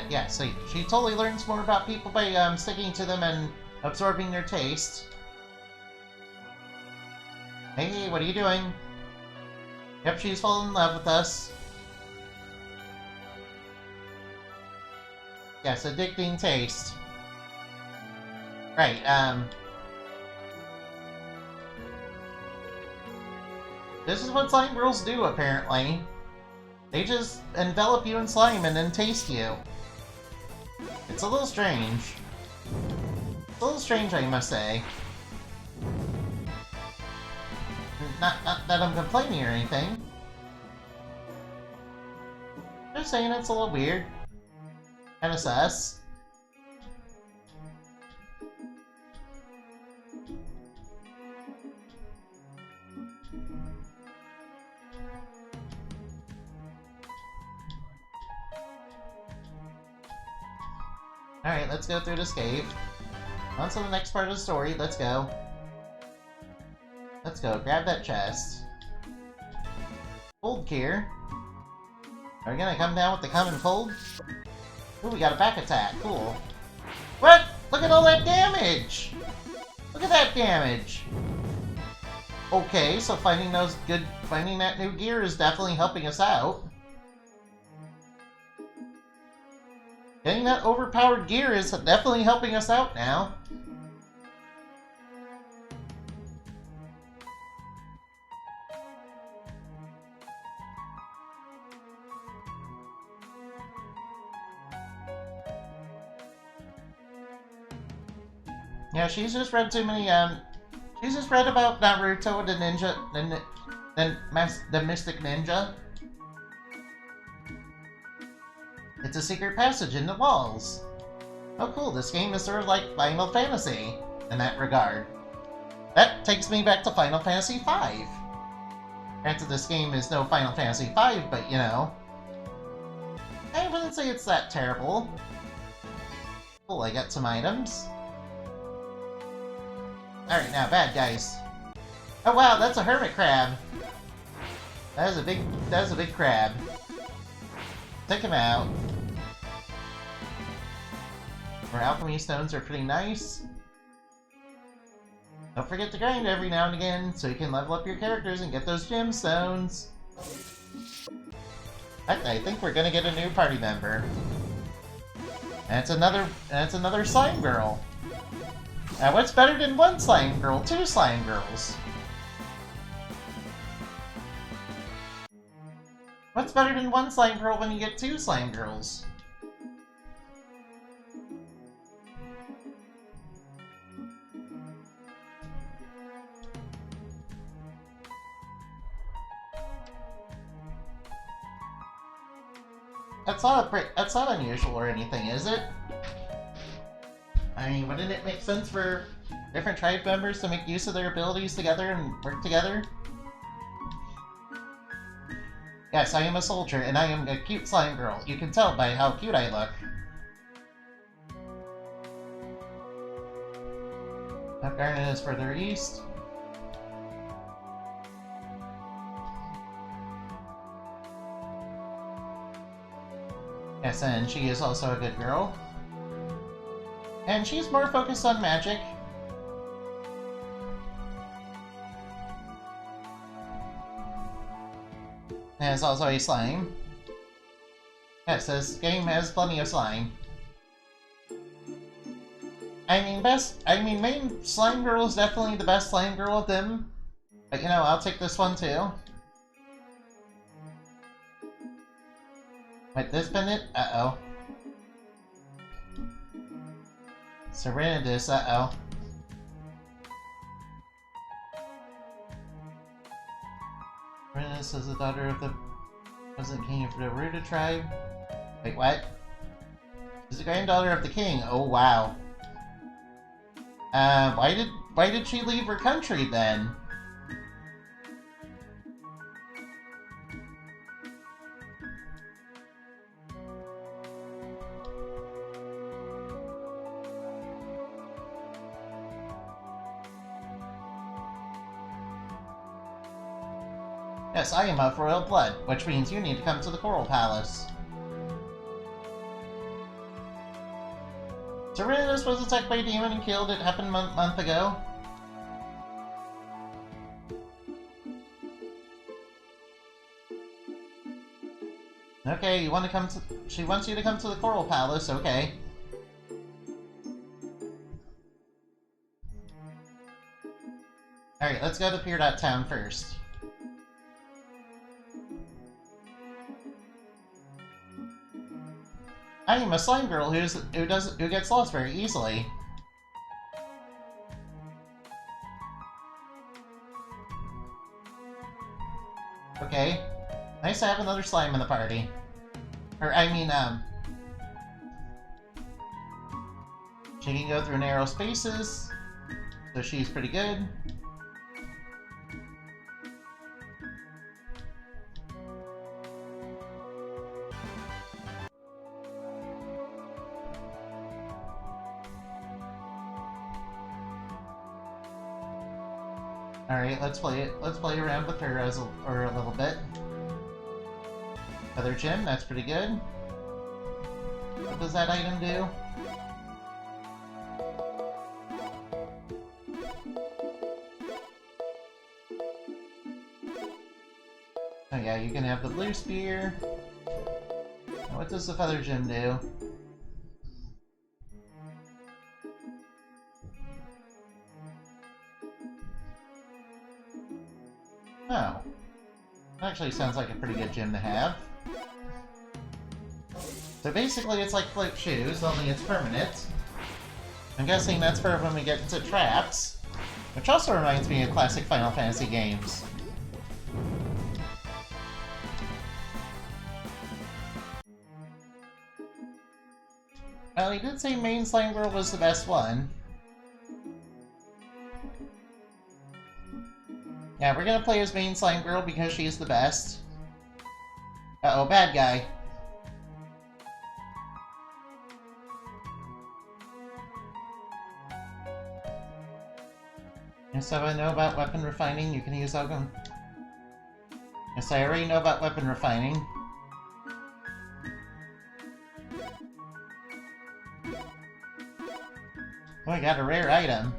Speaker 1: Yes, so she totally learns more about people by sticking to them and absorbing their taste. Hey, what are you doing? Yep, she's fallen in love with us. Yes, addicting taste. Right, this is what slime girls do, apparently. They just envelop you in slime and then taste you. It's a little strange. It's a little strange, I must say. Not that I'm complaining or anything. Just saying it's a little weird. Kinda sus. Alright, let's go through this cave. On to the next part of the story, let's go. Let's go, grab that chest. Cold gear. Are we gonna come down with the common cold? Ooh, we got a back attack, cool. What? Look at all that damage! Look at that damage! Okay, so finding that new gear is definitely helping us out. Getting that overpowered gear is definitely helping us out now. Yeah, she's just read too many, she's just read about Naruto, the ninja, the mystic ninja. It's a secret passage in the walls. Oh cool, this game is sort of like Final Fantasy in that regard. That takes me back to Final Fantasy V. Granted, this game is no Final Fantasy V, but you know. I wouldn't say it's that terrible. Cool, I got some items. Alright, now, bad guys. Oh wow, that's a hermit crab. That is a big crab. Take him out. Our alchemy stones are pretty nice. Don't forget to grind every now and again, so you can level up your characters and get those gemstones. I think we're gonna get a new party member. And it's another slime girl. Now what's better than one slime girl? Two slime girls. What's better than one slime girl when you get two slime girls? That's not unusual or anything, is it? I mean, wouldn't it make sense for different tribe members to make use of their abilities together and work together? Yes, I am a soldier, and I am a cute slime girl. You can tell by how cute I look. That garden is further east. Yes, and she is also a good girl. And she's more focused on magic. And it's also a slime. Yes, this game has plenty of slime. Main slime girl is definitely the best slime girl of them. But you know, I'll take this one too. Wait, this been it? Uh-oh. Serenidus, uh-oh. Serenidus is the daughter of the present king of the Ruda tribe. Wait, what? She's the granddaughter of the king. Oh, wow. Why did she leave her country then? Yes, I am of royal blood, which means you need to come to the Coral Palace. Serenus was attacked by a demon and killed. It happened a month ago. Okay, you want to come to... She wants you to come to the Coral Palace, okay. Alright, let's go to Pier Town first. I am a slime girl who gets lost very easily. Okay. Nice to have another slime in the party. Or, I mean, she can go through narrow spaces, so she's pretty good. Alright, let's play around with her a little bit. Feather Gem, that's pretty good. What does that item do? Oh yeah, you can have the blue spear. What does the Feather Gem do? Oh. That actually sounds like a pretty good gem to have. So basically it's like flip shoes, only it's permanent. I'm guessing that's for when we get into traps. Which also reminds me of classic Final Fantasy games. Well, he did say Main Slime Girl was the best one. Yeah, we're gonna play as Main Slime Girl because she's the best. Uh-oh, bad guy. Yes, I know about weapon refining. You can use Algon. Yes, I already know about weapon refining. Oh, I got a rare item.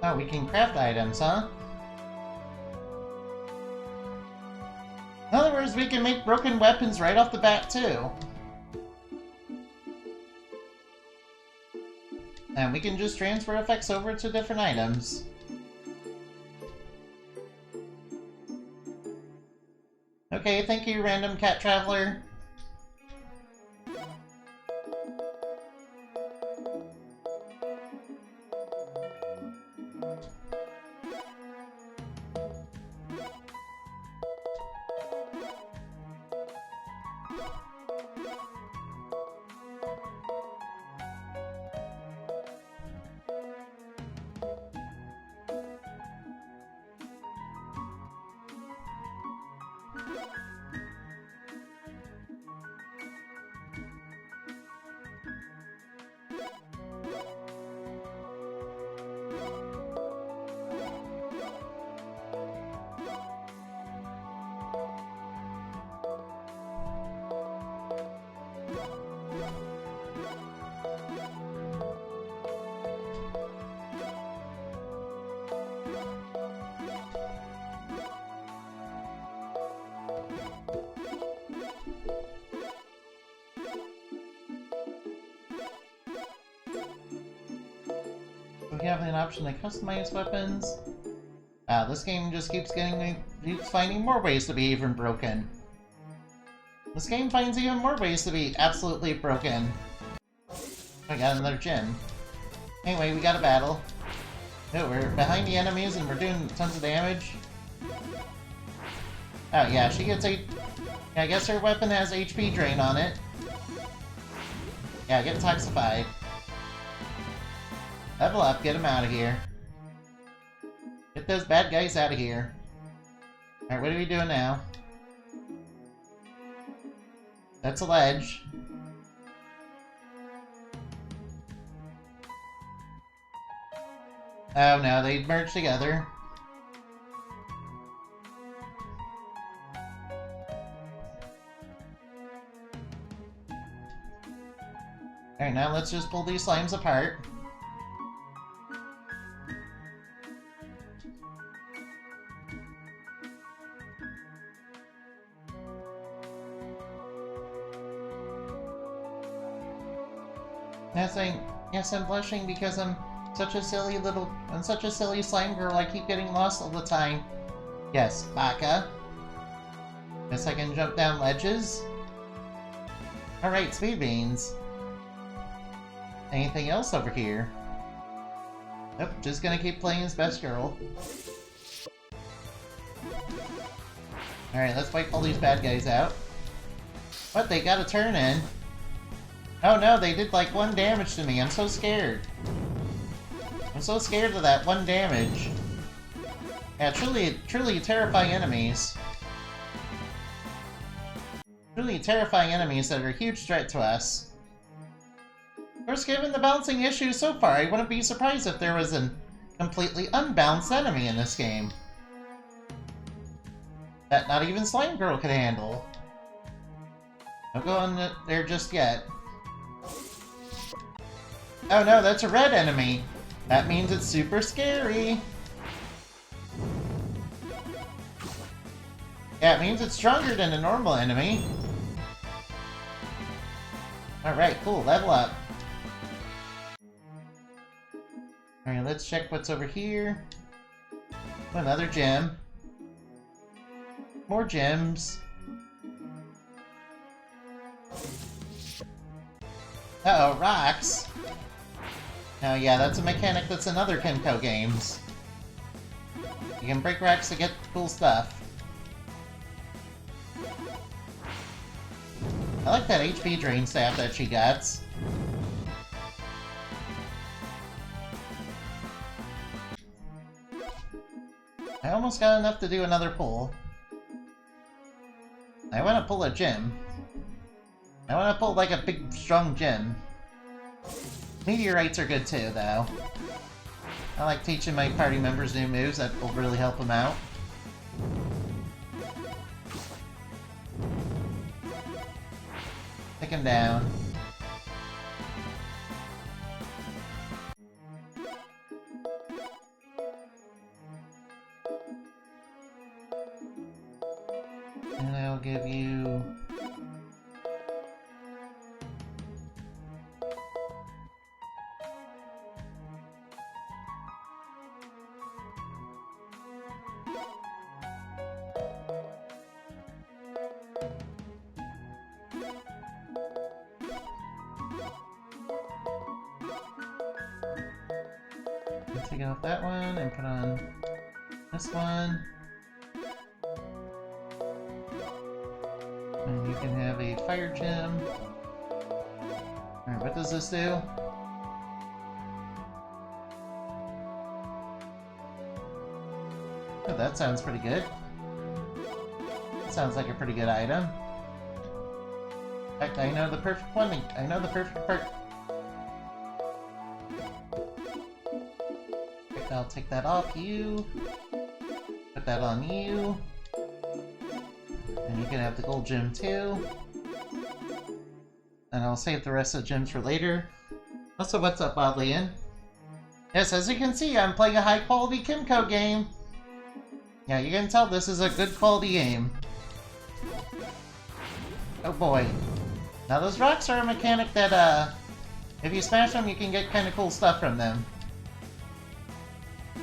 Speaker 1: Oh, we can craft items, huh? In other words, we can make broken weapons right off the bat, too. And we can just transfer effects over to different items. Okay, thank you, random cat traveler. We have an option to customize weapons. This game just keeps finding more ways to be even broken. This game finds even more ways to be absolutely broken. I got another gem. Anyway, we got a battle. Oh, we're behind the enemies and we're doing tons of damage. Oh yeah, she gets a... Yeah, I guess her weapon has HP drain on it. Yeah, get toxified. Level up, get him out of here. Get those bad guys out of here. Alright, what are we doing now? That's a ledge. Oh no, they merged together. Alright, now let's just pull these slimes apart. Yes, I'm blushing because I'm such a silly slime girl. I keep getting lost all the time. Yes, Baka. Guess I can jump down ledges. Alright, speed beans. Anything else over here? Nope, just gonna keep playing as best girl. Alright, let's wipe all these bad guys out. What? They got a turn in. Oh no, they did like 1 damage to me. I'm so scared. I'm so scared of that 1 damage. Yeah, truly terrifying enemies. Truly terrifying enemies that are a huge threat to us. Of course, given the bouncing issues so far, I wouldn't be surprised if there was a completely unbalanced enemy in this game. That not even Slime Girl could handle. Don't go on there just yet. Oh no, that's a red enemy. That means it's super scary. Yeah, it means it's stronger than a normal enemy. Alright, cool, level up. Alright, let's check what's over here. Another gem. More gems. Uh-oh, rocks. Oh yeah, that's a mechanic that's in other Kemco games. You can break rocks to get cool stuff. I like that HP drain staff that she gets. I almost got enough to do another pull. I want to pull a gem. I want to pull like a big, strong gem. Meteorites are good too, though. I like teaching my party members new moves that will really help them out. Take him down. And I'll give you... Take off that one and put on this one. And you can have a fire gem. Alright, what does this do? Oh, that sounds pretty good. That sounds like a pretty good item. In fact, I know the perfect one. I know the perfect part. I'll take that off you. Put that on you. And you can have the gold gem too. And I'll save the rest of the gems for later. Also, what's up, Bodleian? Yes, as you can see, I'm playing a high-quality Kemco game. Yeah, you can tell this is a good quality game. Oh boy. Now those rocks are a mechanic that, if you smash them, you can get kind of cool stuff from them.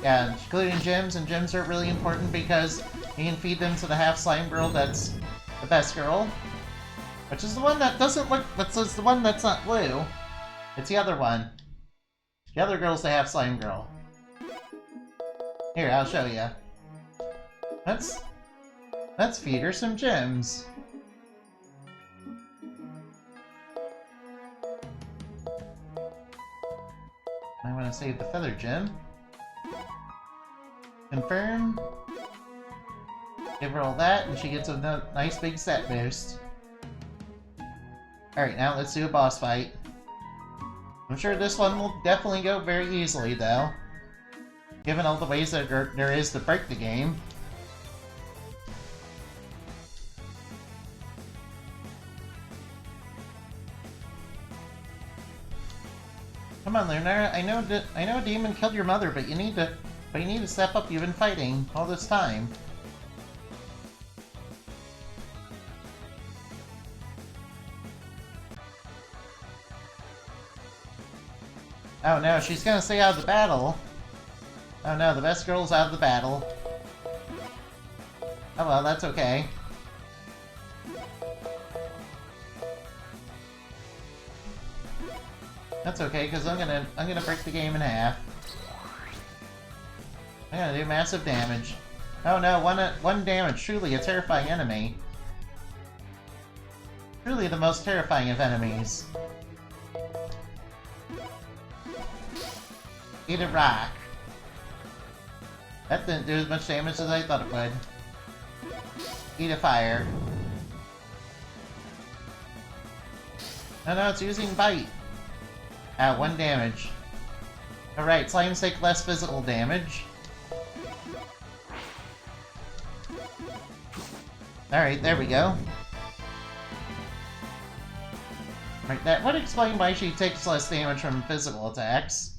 Speaker 1: Yeah, including gems, and gems are really important because you can feed them to the half slime girl that's the best girl. Which is the one that doesn't look, that's the one that's not blue. It's the other one. The other girl's the half slime girl. Here, I'll show you. Let's feed her some gems. I want to save the feather gem. Confirm. Give her all that, and she gets a nice big stat boost. Alright, now let's do a boss fight. I'm sure this one will definitely go very easily, though. Given all the ways that there is to break the game. Come on, Luna. I know a demon killed your mother, but you need to step up. You've been fighting all this time. Oh no, she's gonna stay out of the battle. Oh no, the best girl's out of the battle. Oh well, that's okay. That's okay, because I'm gonna break the game in half. I'm gonna do massive damage. Oh no, one damage. Truly a terrifying enemy. Truly the most terrifying of enemies. Eat a rock. That didn't do as much damage as I thought it would. Eat a fire. Oh no, it's using bite. Ah, 1 damage. Alright, slimes take less physical damage. Alright, there we go. Right, that would explain why she takes less damage from physical attacks.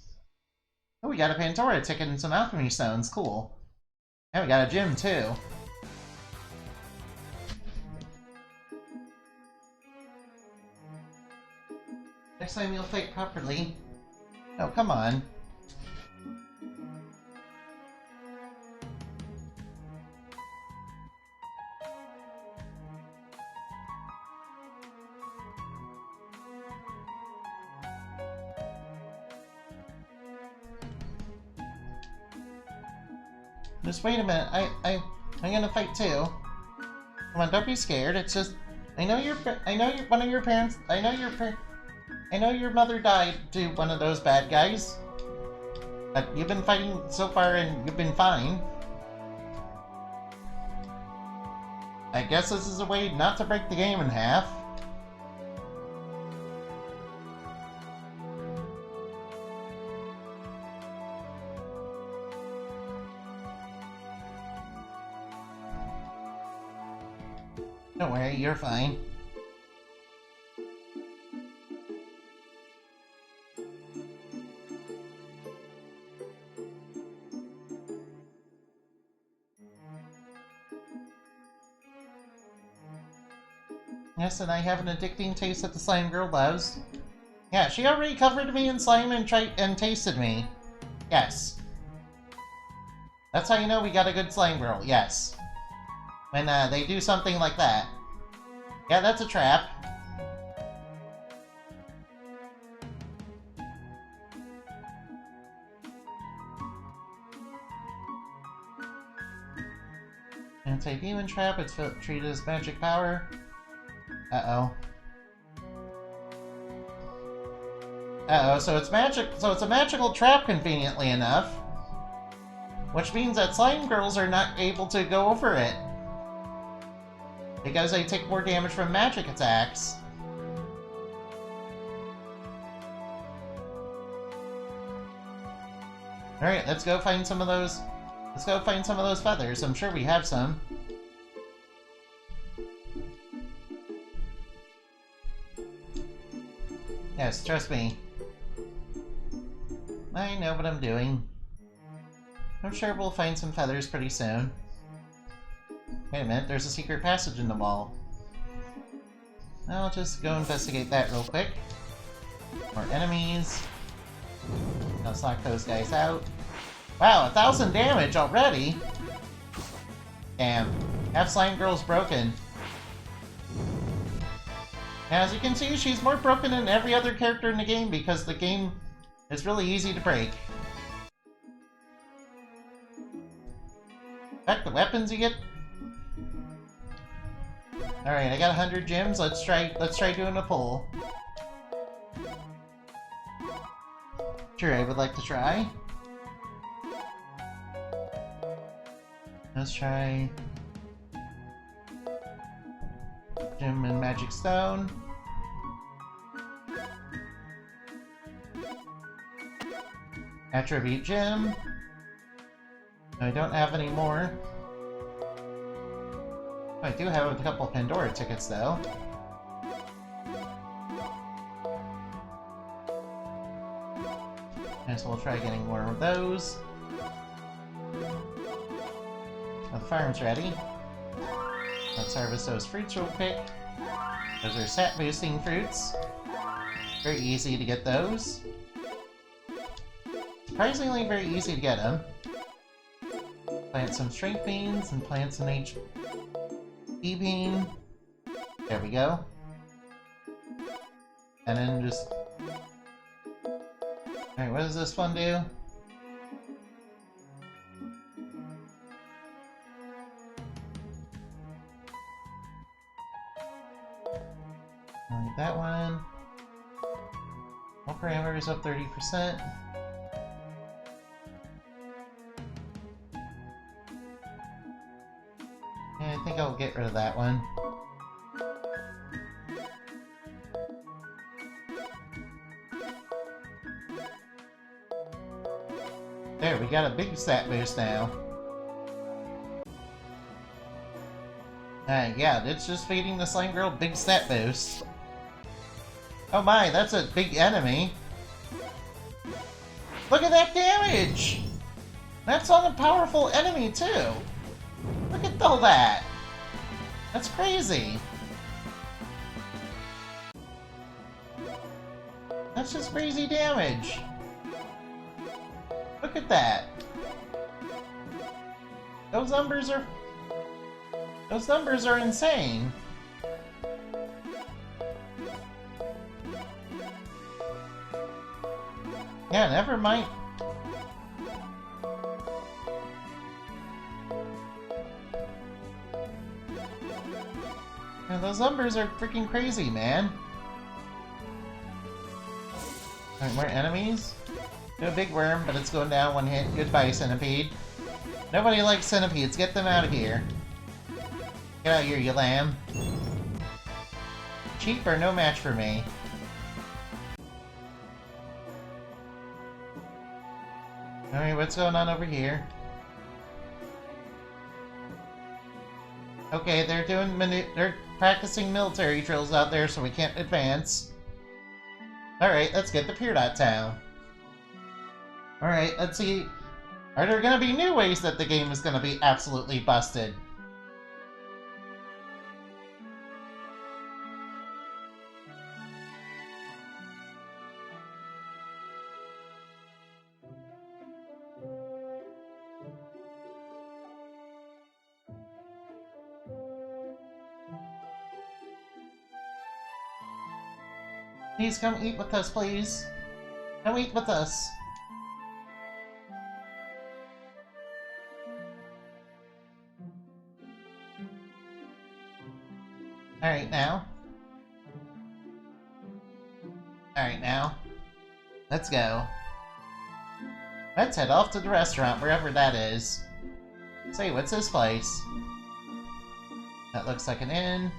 Speaker 1: Oh, we got a Pandora ticket and some alchemy stones. Cool. And we got a gym, too. Next time you'll fight properly. Oh, come on. Just wait a minute. I'm gonna fight too. Come on, don't be scared. It's just I know one of your parents. I know your mother died to one of those bad guys. But you've been fighting so far and you've been fine. I guess this is a way not to break the game in half. Don't worry, you're fine. Yes, and I have an addicting taste that the slime girl loves. Yeah, she already covered me in slime and tasted me. Yes. That's how you know we got a good slime girl, yes. When they do something like that. Yeah, that's a trap. Anti-demon trap, it's treated as magic power. Uh-oh. Uh-oh, so it's a magical trap conveniently enough. Which means that slime girls are not able to go over it. Because they take more damage from magic attacks. Alright, let's go find some of those. Let's go find some of those feathers. I'm sure we have some. Yes, trust me. I know what I'm doing. I'm sure we'll find some feathers pretty soon. Wait a minute, there's a secret passage in the wall. I'll just go investigate that real quick. More enemies. Let's knock those guys out. Wow, 1,000 damage already! Damn. Half Slime Girl's broken. As you can see, she's more broken than every other character in the game because the game is really easy to break. In fact, the weapons you get... Alright, I got 100 gems. Let's try doing a pull. Sure, I would like to try. Let's try... Gem and Magic Stone. Attribute Gem. I don't have any more. I do have a couple Pandora tickets, though. And so we'll try getting more of those. Now the farm's ready. Let's harvest those fruits real quick. Those are stat boosting fruits. Very easy to get those. Surprisingly very easy to get them. Plant some strength beans and plant some HP bean. There we go. And then just... Alright, what does this one do? Alright, that one. All parameters up 30%. Yeah, I think I'll get rid of that one. There, we got a big stat boost now. Yeah, it's just feeding the slime girl big stat boost. Oh my, that's a big enemy. Look at that damage! That's on a powerful enemy too. Look at all that. That's crazy. That's just crazy damage. Look at that. Those numbers are insane. Yeah, never mind. Yeah, those numbers are freaking crazy, man. Alright, more enemies. No big worm, but it's going down one hit. Goodbye, centipede. Nobody likes centipedes. Get them out of here. Get out of here, you lamb. Cheap or no match for me. Alright, what's going on over here? Okay, they're practicing military drills out there, so we can't advance. Alright, let's get to Pure Dot Town. Alright, let's see. Are there gonna be new ways that the game is gonna be absolutely busted? Please come eat with us, please. Come eat with us. Alright now. Alright now. Let's go. Let's head off to the restaurant, wherever that is. Say, what's this place? That looks like an inn.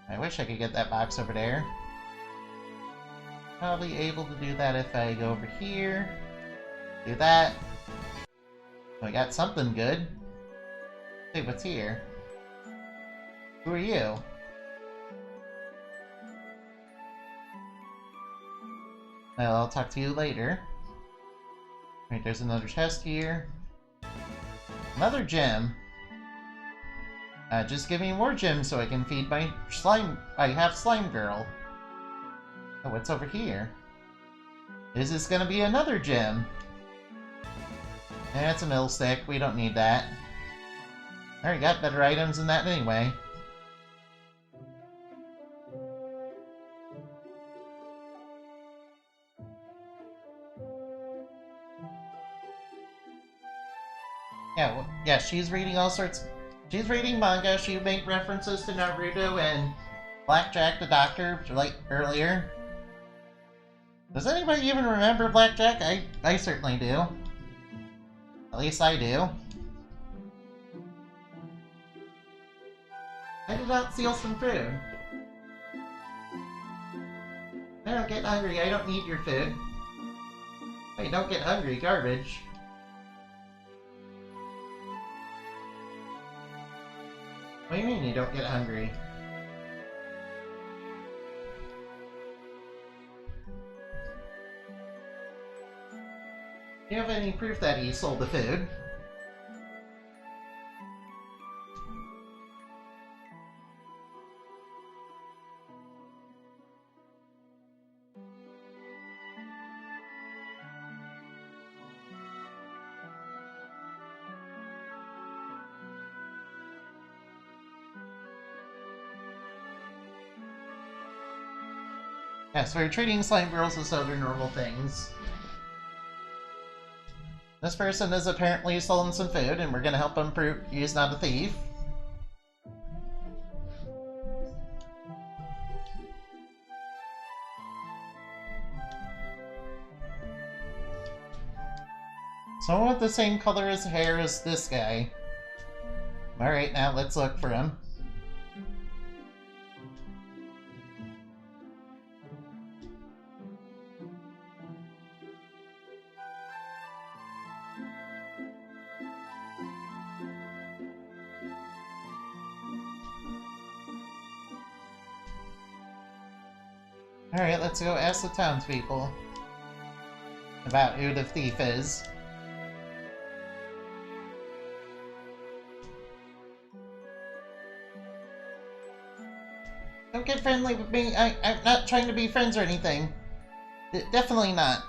Speaker 1: I wish I could get that box over there. Probably able to do that if I go over here. Do that. I got something good. Say, what's here? Who are you? Well, I'll talk to you later. Right, there's another chest here. Another gem. Just give me more gems so I can feed my half slime girl. Oh, what's over here? Is this gonna be another gem? That's a mill stick. We don't need that. I already got better items than that anyway. Yeah, well, yeah, she's reading all sorts. She's reading manga. She made references to Naruto and Blackjack the Doctor, like earlier. Does anybody even remember Blackjack? I certainly do. At least I do. I did not steal some food. I don't get hungry. I don't need your food. Wait, don't get hungry. Garbage. What do you mean you don't get hungry? Do you have any proof that he sold the food? Yes, we're treating slime girls as other normal things. This person has apparently stolen some food, and we're gonna help him prove he's not a thief. So I want the same color as hair as this guy. Alright, now let's look for him. Alright, let's go ask the townspeople about who the thief is. Don't get friendly with me. I'm not trying to be friends or anything. Definitely not.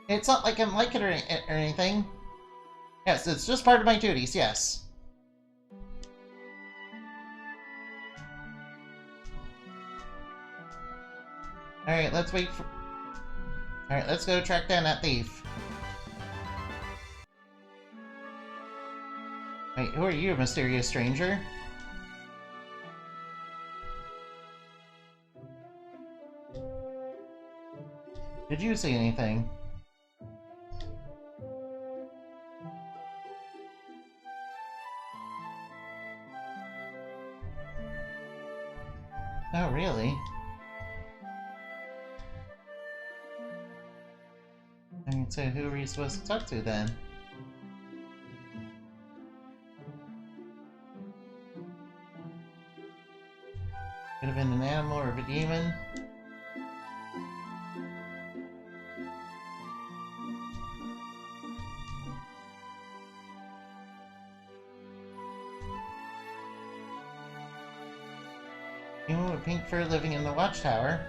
Speaker 1: It's not like I'm like it or anything. Yes, it's just part of my duties, yes. Alright, let's wait for... Alright, let's go track down that thief. Wait, who are you, mysterious stranger? Did you see anything? Oh, really? Alright, so who are we supposed to talk to then? Could have been an animal or a demon. Human with pink fur living in the watchtower.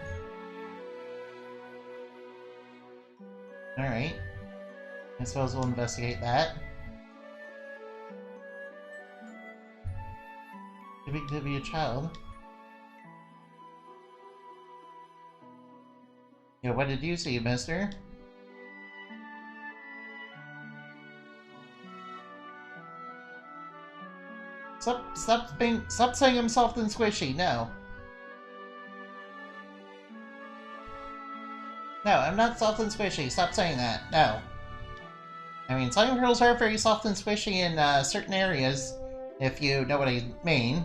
Speaker 1: Alright. I suppose we'll investigate that. Too big to be a child. Yeah, what did you see, mister? Stop saying I'm soft and squishy, no. No, I'm not soft and squishy. Stop saying that. No. I mean, slime girls are very soft and squishy in certain areas, if you know what I mean.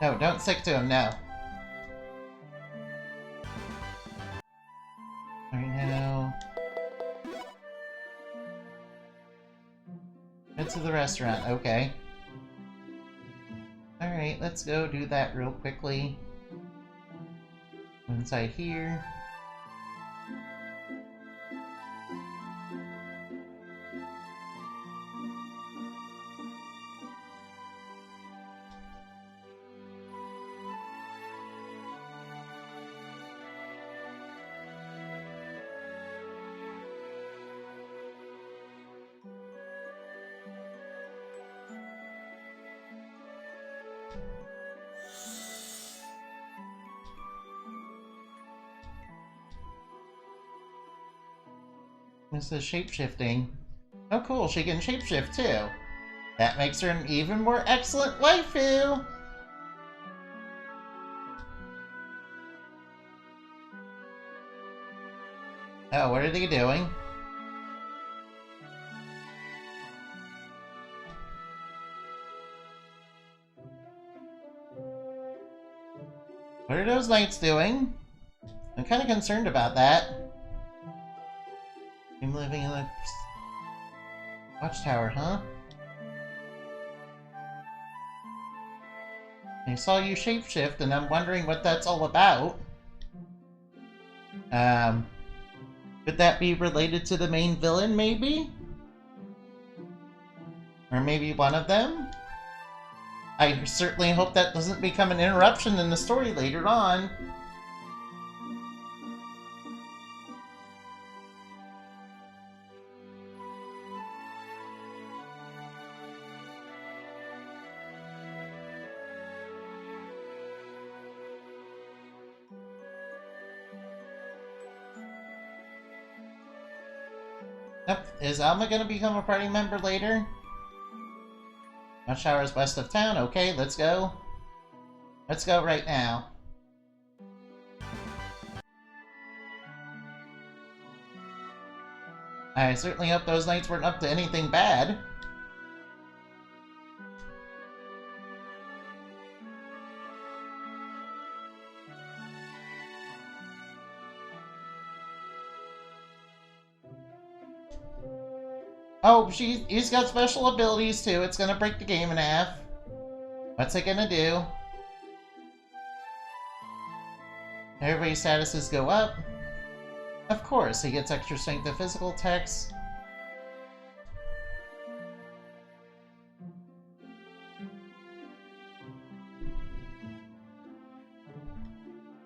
Speaker 1: No, don't stick to him, no. Right now... Head to the restaurant, okay. Alright, let's go do that real quickly. Inside here. This is shapeshifting. Oh cool, she can shapeshift too. That makes her an even more excellent waifu! Oh, what are they doing? What are those knights doing? I'm kind of concerned about that. I'm living in a watchtower, huh? I saw you shapeshift, and I'm wondering what that's all about. Could that be related to the main villain, maybe? Or maybe one of them? I certainly hope that doesn't become an interruption in the story later on. Yep. Is Alma gonna become a party member later? Watchtower's west of town. Okay, let's go. Let's go right now. I certainly hope those knights weren't up to anything bad. Oh, he's got special abilities too. It's gonna break the game in half. What's it gonna do? Everybody's statuses go up. Of course, he gets extra strength to physical attacks.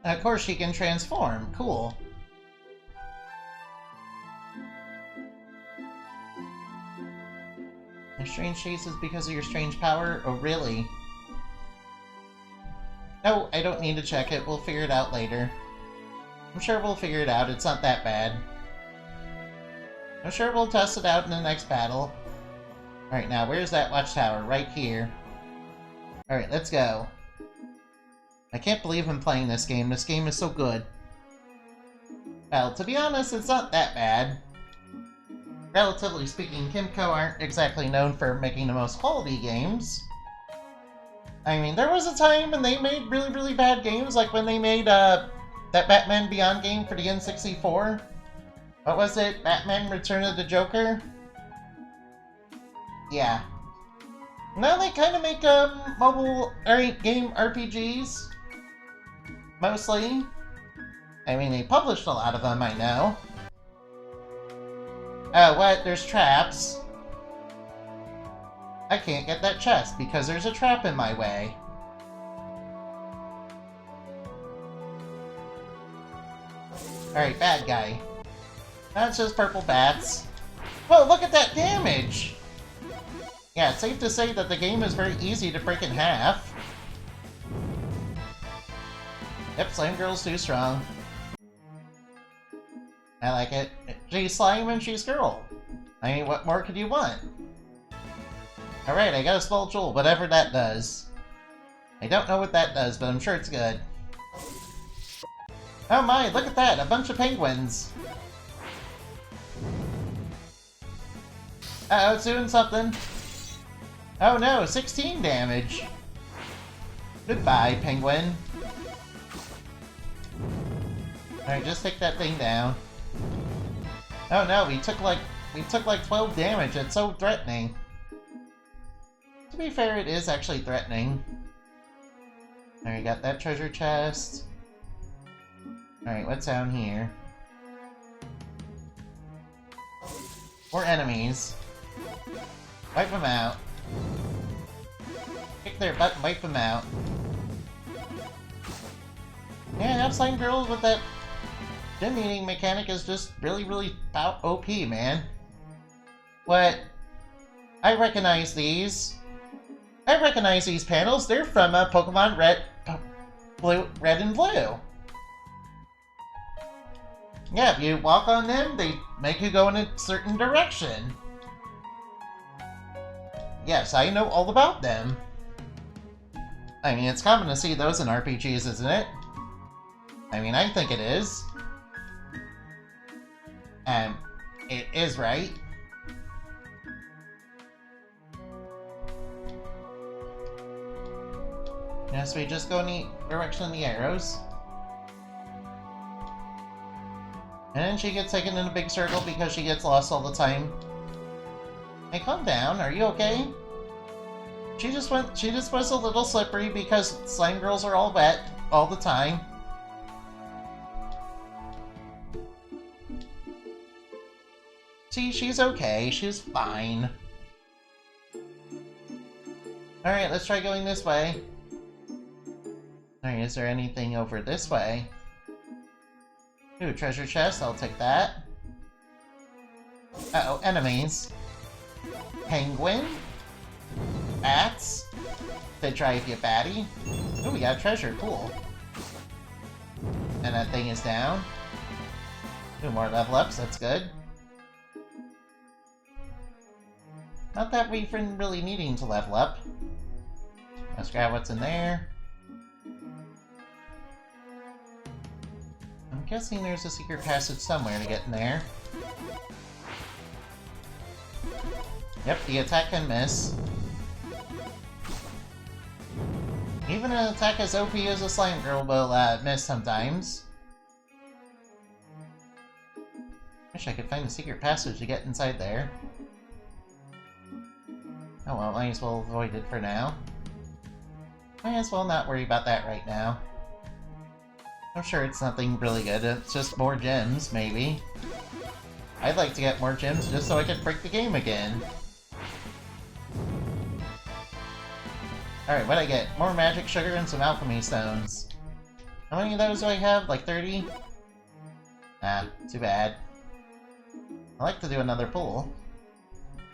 Speaker 1: Of course, she can transform. Cool. Your strange shades is because of your strange power? Oh, really? No, I don't need to check it. We'll figure it out later. I'm sure we'll figure it out. It's not that bad. I'm sure we'll test it out in the next battle. Alright, now, where's that watchtower? Right here. Alright, let's go. I can't believe I'm playing this game. This game is so good. Well, to be honest, it's not that bad. Relatively speaking, Kemco aren't exactly known for making the most quality games. I mean, there was a time when they made really, really bad games, like when they made that Batman Beyond game for the N64. What was it? Batman Return of the Joker? Yeah. Now they kind of make mobile game RPGs. Mostly. I mean, they published a lot of them, I know. Oh, what? There's traps. I can't get that chest because there's a trap in my way. Alright, bad guy. That's just purple bats. Whoa, look at that damage! Yeah, it's safe to say that the game is very easy to break in half. Yep, Slime Girl's too strong. I like it. She's slime and she's girl. I mean, what more could you want? Alright, I got a small jewel, whatever that does. I don't know what that does, but I'm sure it's good. Oh my, look at that! A bunch of penguins! Uh-oh, it's doing something. Oh no, 16 damage! Goodbye, penguin. Alright, just take that thing down. Oh no, we took like 12 damage. It's so threatening. To be fair, it is actually threatening. Alright, got that treasure chest. Alright, what's down here? More enemies. Wipe them out. Kick their butt and wipe them out. Yeah, that slime girl with that gem eating mechanic is just really, really OP, man. What? I recognize these. I recognize these panels. They're from Pokemon Red and Blue. Yeah, if you walk on them, they make you go in a certain direction. Yes, I know all about them. I mean, it's common to see those in RPGs, isn't it? I mean, I think it is. It is, right? Yes, we just go in the direction of the arrows. And then she gets taken in a big circle because she gets lost all the time. Hey, calm down. Are you okay? She just was a little slippery because slime girls are all wet all the time. She's okay. She's fine. Alright, let's try going this way. Alright, is there anything over this way? Ooh, treasure chest, I'll take that. Uh-oh, enemies. Penguin. Bats. They drive you batty. Ooh, we got treasure, cool. And that thing is down. Ooh, more level ups, that's good. Not that we've been really needing to level up. Let's grab what's in there. I'm guessing there's a secret passage somewhere to get in there. Yep, the attack can miss. Even an attack as OP as a slime girl will miss sometimes. Wish I could find a secret passage to get inside there. Oh well, might as well avoid it for now. Might as well not worry about that right now. I'm sure it's nothing really good, it's just more gems, maybe. I'd like to get more gems just so I can break the game again. Alright, what'd I get? More magic sugar and some alchemy stones. How many of those do I have? Like 30? Ah, too bad. I'd like to do another pull.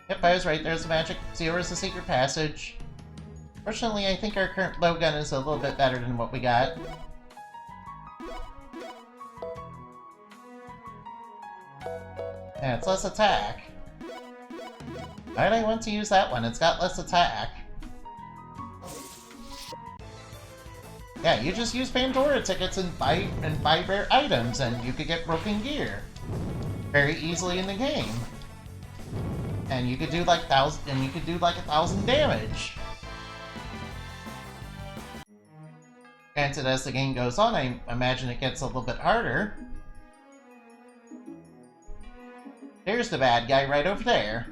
Speaker 1: Yep, I was right, there's the magic. Zero is the secret passage. Fortunately, I think our current blowgun is a little bit better than what we got. Yeah, it's less attack. Why'd I want to use that one? It's got less attack. Yeah, you just use Pandora tickets and buy rare items, and you could get broken gear very easily in the game. And you could do like 1,000 damage. Granted, as the game goes on, I imagine it gets a little bit harder. There's the bad guy right over there.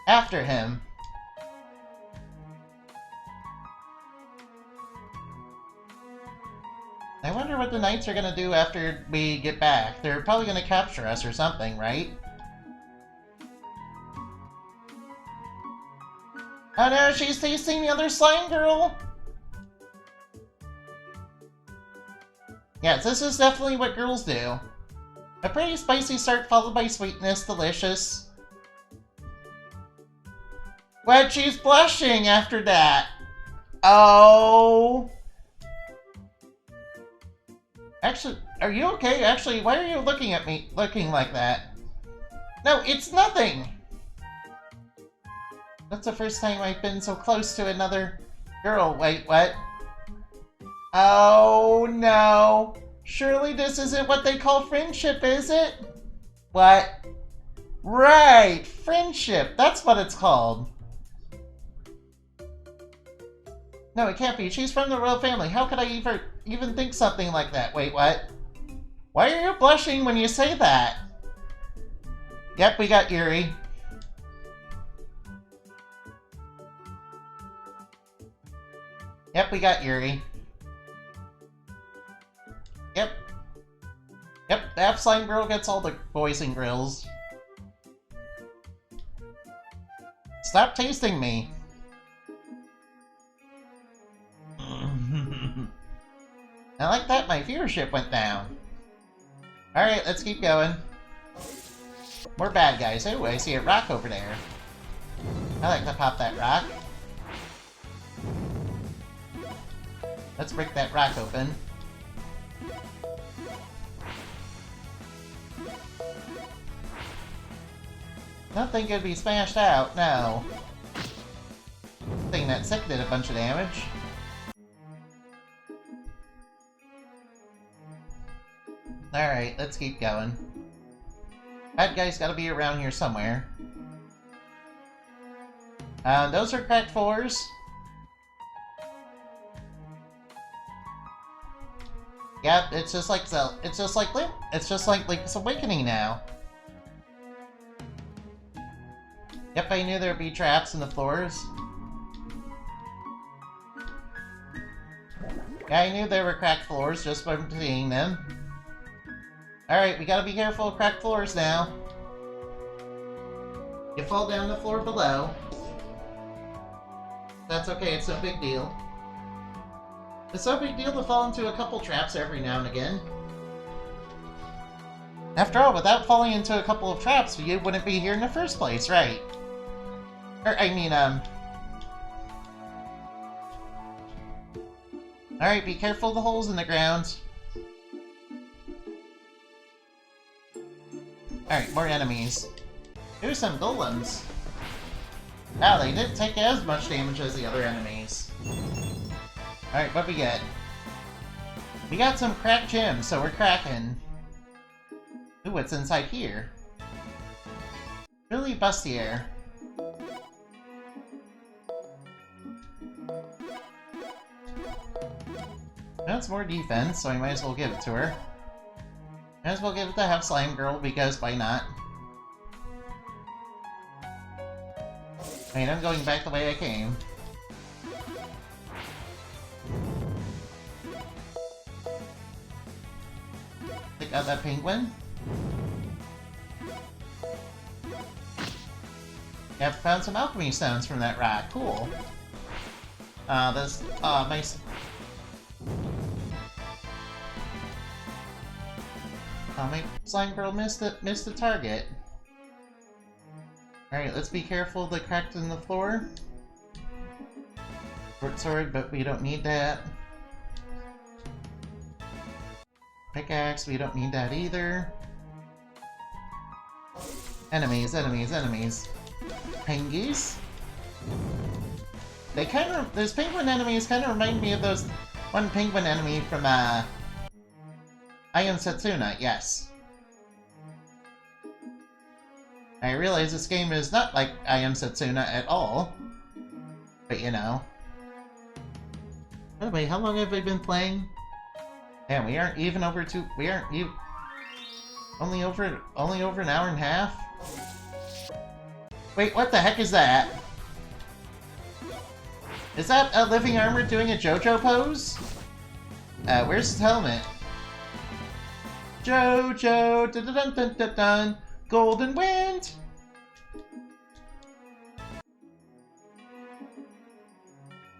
Speaker 1: After him. I wonder what the knights are gonna do after we get back. They're probably gonna capture us or something, right? Oh no, she's tasting the other slime girl! Yes, this is definitely what girls do. A pretty spicy start followed by sweetness, delicious. But she's blushing after that. Oh. Actually, are you okay? Actually, why are you looking at me looking like that? No, it's nothing! That's the first time I've been so close to another girl. Wait, what? Oh no! Surely this isn't what they call friendship, is it? What? Right! Friendship! That's what it's called! No, it can't be. She's from the royal family. How could I even think something like that? Wait, what? Why are you blushing when you say that? Yep, we got Yuri. Yep, we got Yuri. Yep. Yep, that slime girl gets all the boys and girls. Stop tasting me. I like that my viewership went down. Alright, let's keep going. More bad guys. Oh, I see a rock over there. I like to pop that rock. Let's break that rock open. Don't think it'd be smashed out, no. I think that sick did a bunch of damage. Alright, let's keep going. Bad guy's gotta be around here somewhere. Those are cracked floors. Yep, it's just like Link's Awakening now. Yep, I knew there'd be traps in the floors. Yeah, I knew there were cracked floors just by seeing them. Alright, we gotta be careful of cracked floors now. You fall down the floor below. That's okay, it's no big deal. It's no big deal to fall into a couple traps every now and again. After all, without falling into a couple of traps, you wouldn't be here in the first place, right? Alright, be careful of the holes in the ground. Alright, more enemies. Here's some golems. Wow, they didn't take as much damage as the other enemies. Alright, what we get? We got some cracked gems, so we're cracking. Ooh, what's inside here? Really bustier. That's more defense, so I might as well give it to her. Might as well give it to Half Slime Girl, because why not? I mean, I'm going back the way I came. Pick out that penguin. You have found some alchemy stones from that rock. Cool. This, nice. My slime girl missed the target. Alright, let's be careful of the cracks in the floor. Short sword, but we don't need that. Pickaxe, we don't need that either. Enemies, enemies, enemies. Pengies? They kind of... Those penguin enemies kind of remind me of those... One penguin enemy from, I Am Setsuna, yes. I realize this game is not like I Am Setsuna at all. But, you know. By the way, how long have I been playing? Yeah, we aren't even over two... We aren't even... Only over an hour and a half? Wait, what the heck is that? Is that a living armor doing a JoJo pose? Where's his helmet? JoJo, dun dun dun dun dun, Golden Wind!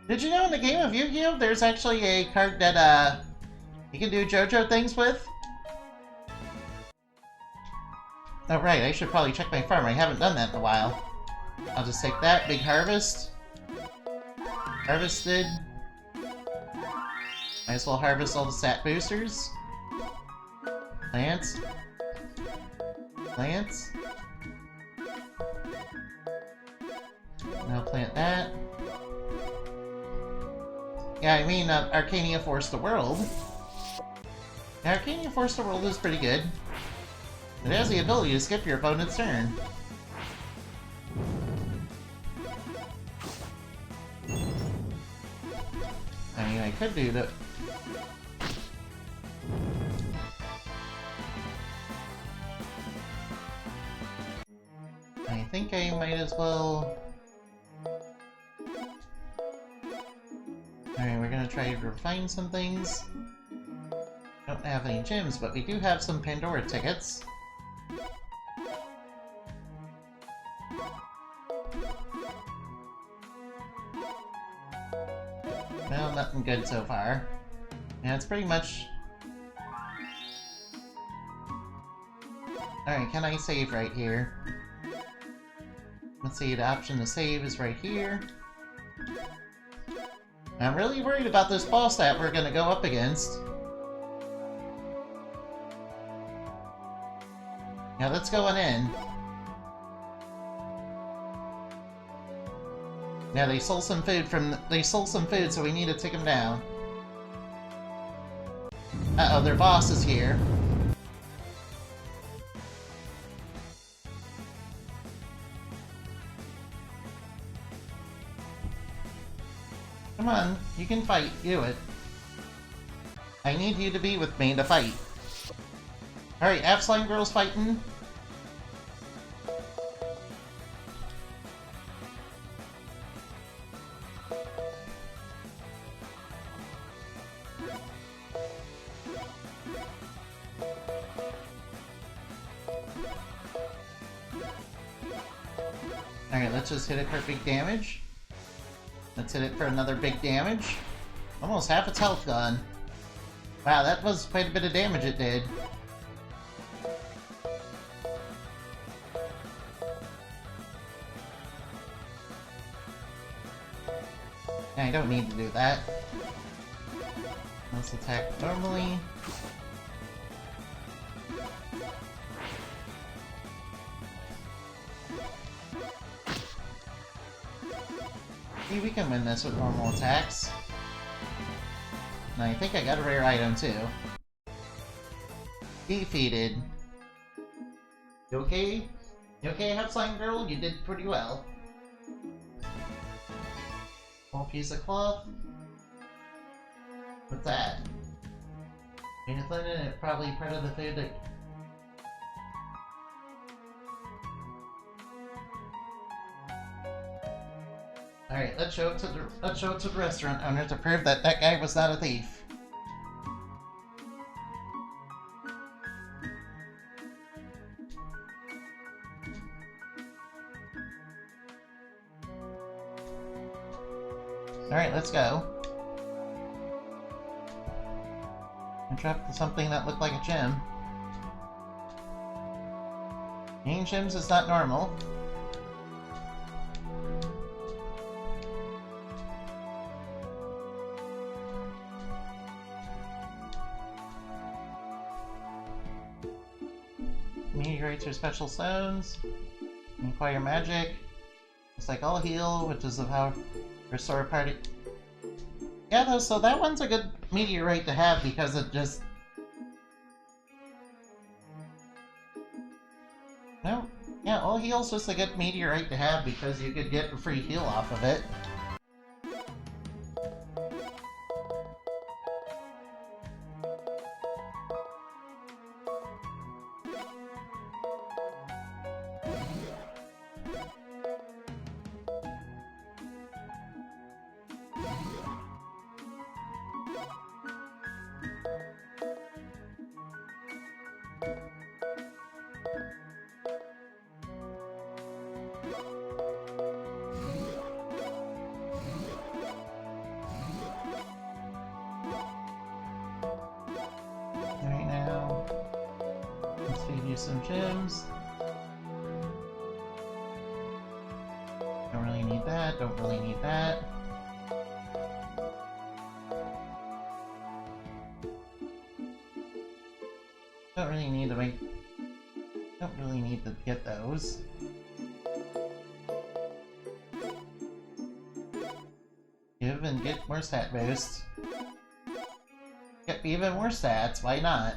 Speaker 1: Did you know in the game of Yu-Gi-Oh! There's actually a card that, you can do JoJo things with? Oh right, I should probably check my farm. I haven't done that in a while. I'll just take that. Big harvest. Harvested. Might as well harvest all the stat boosters. Plants. Plants. Now plant that. Yeah, I mean, Arcania Force the World. Yeah, Arcania Force the World is pretty good. It has the ability to skip your opponent's turn. I mean, I could do that. I think I might as well... Alright, we're gonna try to refine some things. Don't have any gems, but we do have some Pandora tickets. Well, nothing good so far. Yeah, it's pretty much... Alright, can I save right here? Let's see, the option to save is right here. I'm really worried about this boss that we're gonna go up against. Yeah, let's go on in. Yeah, they stole some food so we need to take them down. Uh-oh, their boss is here. Come on, you can fight, do it. I need you to be with me to fight. Alright, Half Slime Girl's fighting. Alright, let's just hit it for big damage. Let's hit it for another big damage. Almost half its health gone. Wow, that was quite a bit of damage it did. I don't need to do that. Let's attack normally. See, we can win this with normal attacks. And I think I got a rare item too. Defeated. You okay? You okay, Half Slime Girl? You did pretty well. Small piece of cloth. What's that? Anything in it? Probably part of the food that... Alright, let's show it to the restaurant owner to prove that that guy was not a thief. Alright, let's go. I dropped something that looked like a gem. Getting gems is not normal. Meteorites are special stones. Acquire magic. It's like all heal, which is of how restore party. Yeah, though, so that one's a good meteorite to have because it just... No, yeah, all heal's just a good meteorite to have because you could get a free heal off of it. Some gems. Don't really need that, don't really need that. Don't really need to make... Don't really need to get those. Give and get more stat boost. Get even more stats, why not?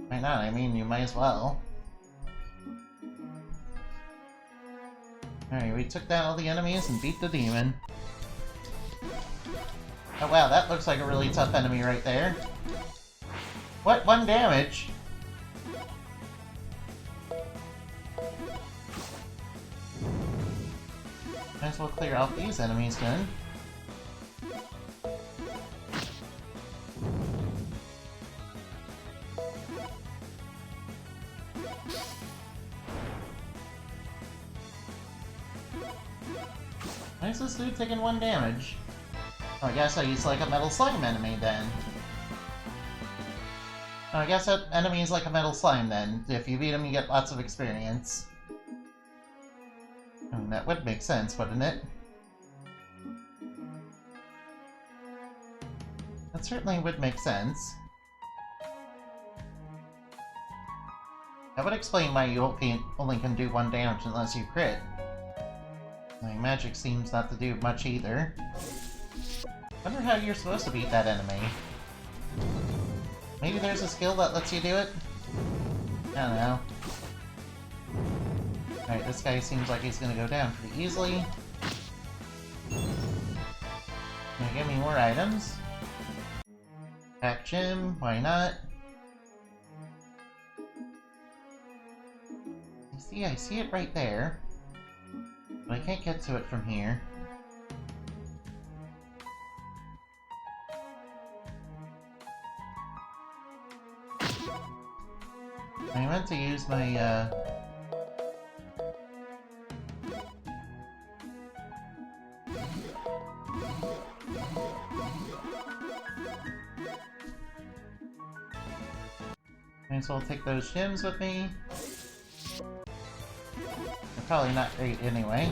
Speaker 1: Why not? I mean, you might as well. Alright, we took down all the enemies and beat the demon. Oh wow, that looks like a really tough enemy right there. What? 1 damage? Might as well clear out these enemies then. Why is this dude taking 1 damage? Oh, I guess he's like a metal slime enemy then. Oh, I guess that enemy is like a metal slime then. If you beat him, you get lots of experience. I mean, that would make sense, wouldn't it? That certainly would make sense. That would explain why you only can do 1 damage unless you crit. My magic seems not to do much either. Wonder how you're supposed to beat that enemy. Maybe there's a skill that lets you do it? I don't know. Alright, this guy seems like he's gonna go down pretty easily. Gonna give me more items. Back gym, why not? You see, I see it right there. But I can't get to it from here. I meant to use my, Might as well take those gems with me. They're probably not great anyway.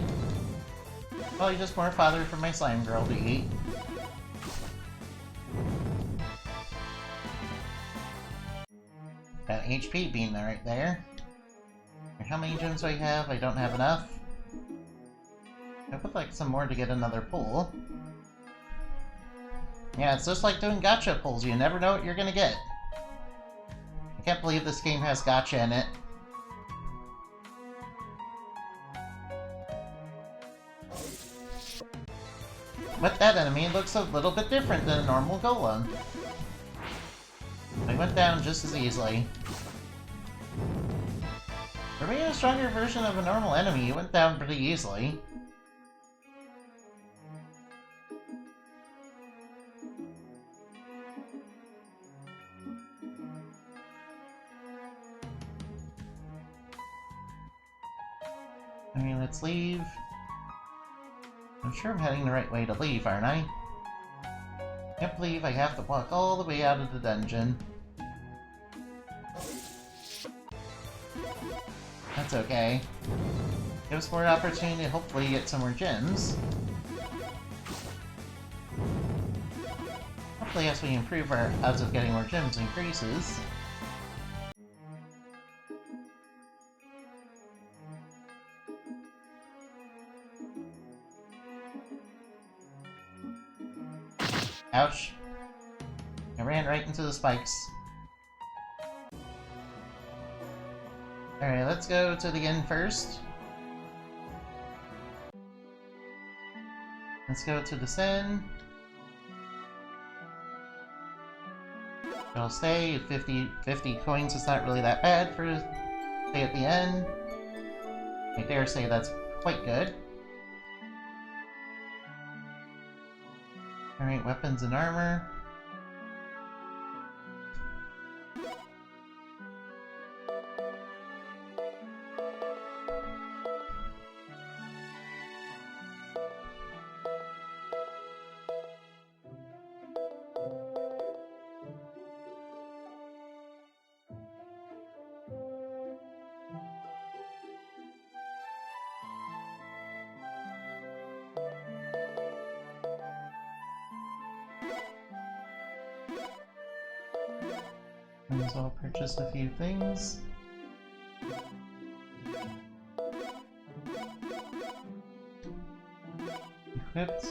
Speaker 1: Probably just more fodder for my slime girl to eat. Got an HP bean right there. How many gems do I have? I don't have enough. I would like some more to get another pull. Yeah, it's just like doing gacha pulls. You never know what you're gonna get. I can't believe this game has gacha in it. But that enemy looks a little bit different than a normal golem. I went down just as easily. For being a stronger version of a normal enemy, you went down pretty easily. Alright, let's leave. I'm sure I'm heading the right way to leave, aren't I? Can't believe I have to walk all the way out of the dungeon. That's okay. Gives us more opportunity to hopefully get some more gems. Hopefully as we improve our odds of getting more gems increases. Ouch. I ran right into the spikes. Alright, let's go to the inn first. Let's go to the Sin. It'll stay. 50 coins is not really that bad for stay at the end. I dare say that's quite good. Alright, weapons and armor. So I'll purchase a few things. Equipped.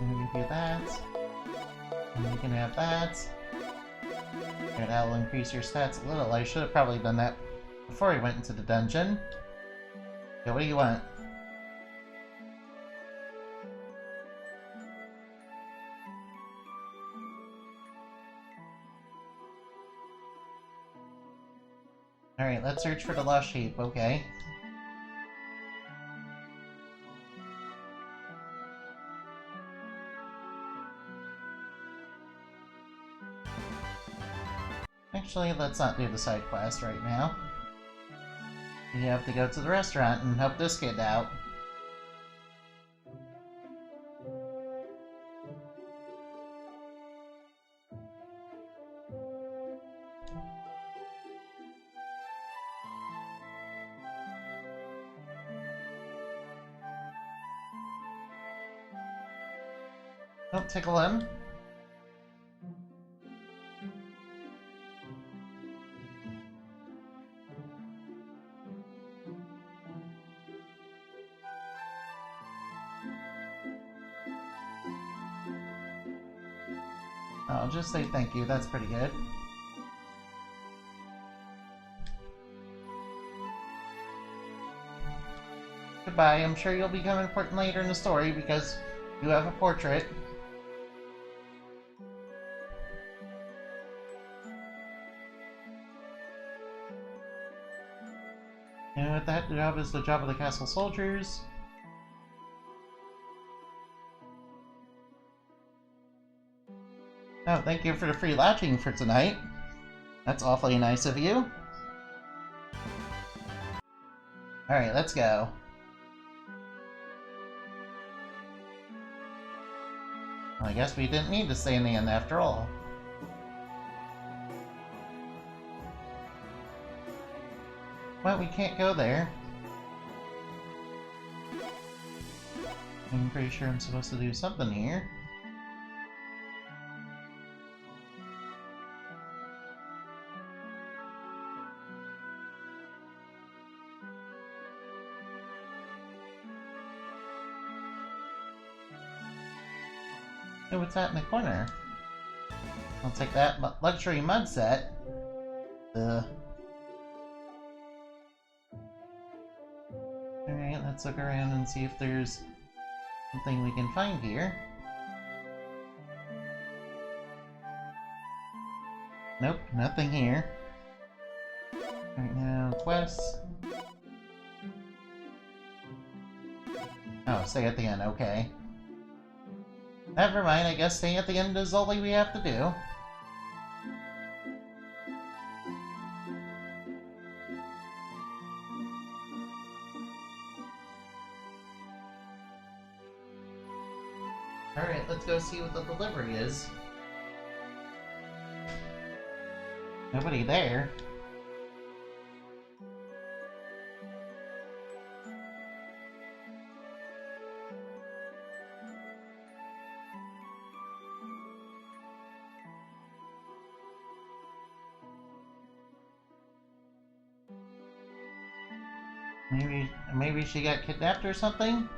Speaker 1: I'm gonna give you that. And you can have that. And that will increase your stats a little. I should have probably done that before I went into the dungeon. Okay, what do you want? Alright, let's search for the lost sheep, okay. Actually, let's not do the side quest right now. We have to go to the restaurant and help this kid out. Don't tickle him. I'll just say thank you, that's pretty good. Goodbye, I'm sure you'll become important later in the story because you have a portrait. And that job is the job of the castle soldiers. Oh, thank you for the free lodging for tonight. That's awfully nice of you. Alright, let's go. Well, I guess we didn't need to stay in the inn after all. Well, we can't go there. I'm pretty sure I'm supposed to do something here. Oh, what's that in the corner? I'll take that luxury mud set. Alright, let's look around and see if there's something we can find here. Nope, nothing here. Right now, quests. Oh, stay at the end, okay. Never mind, I guess staying at the end is all we have to do. Alright, let's go see what the delivery is. Nobody there. Maybe she got kidnapped or something?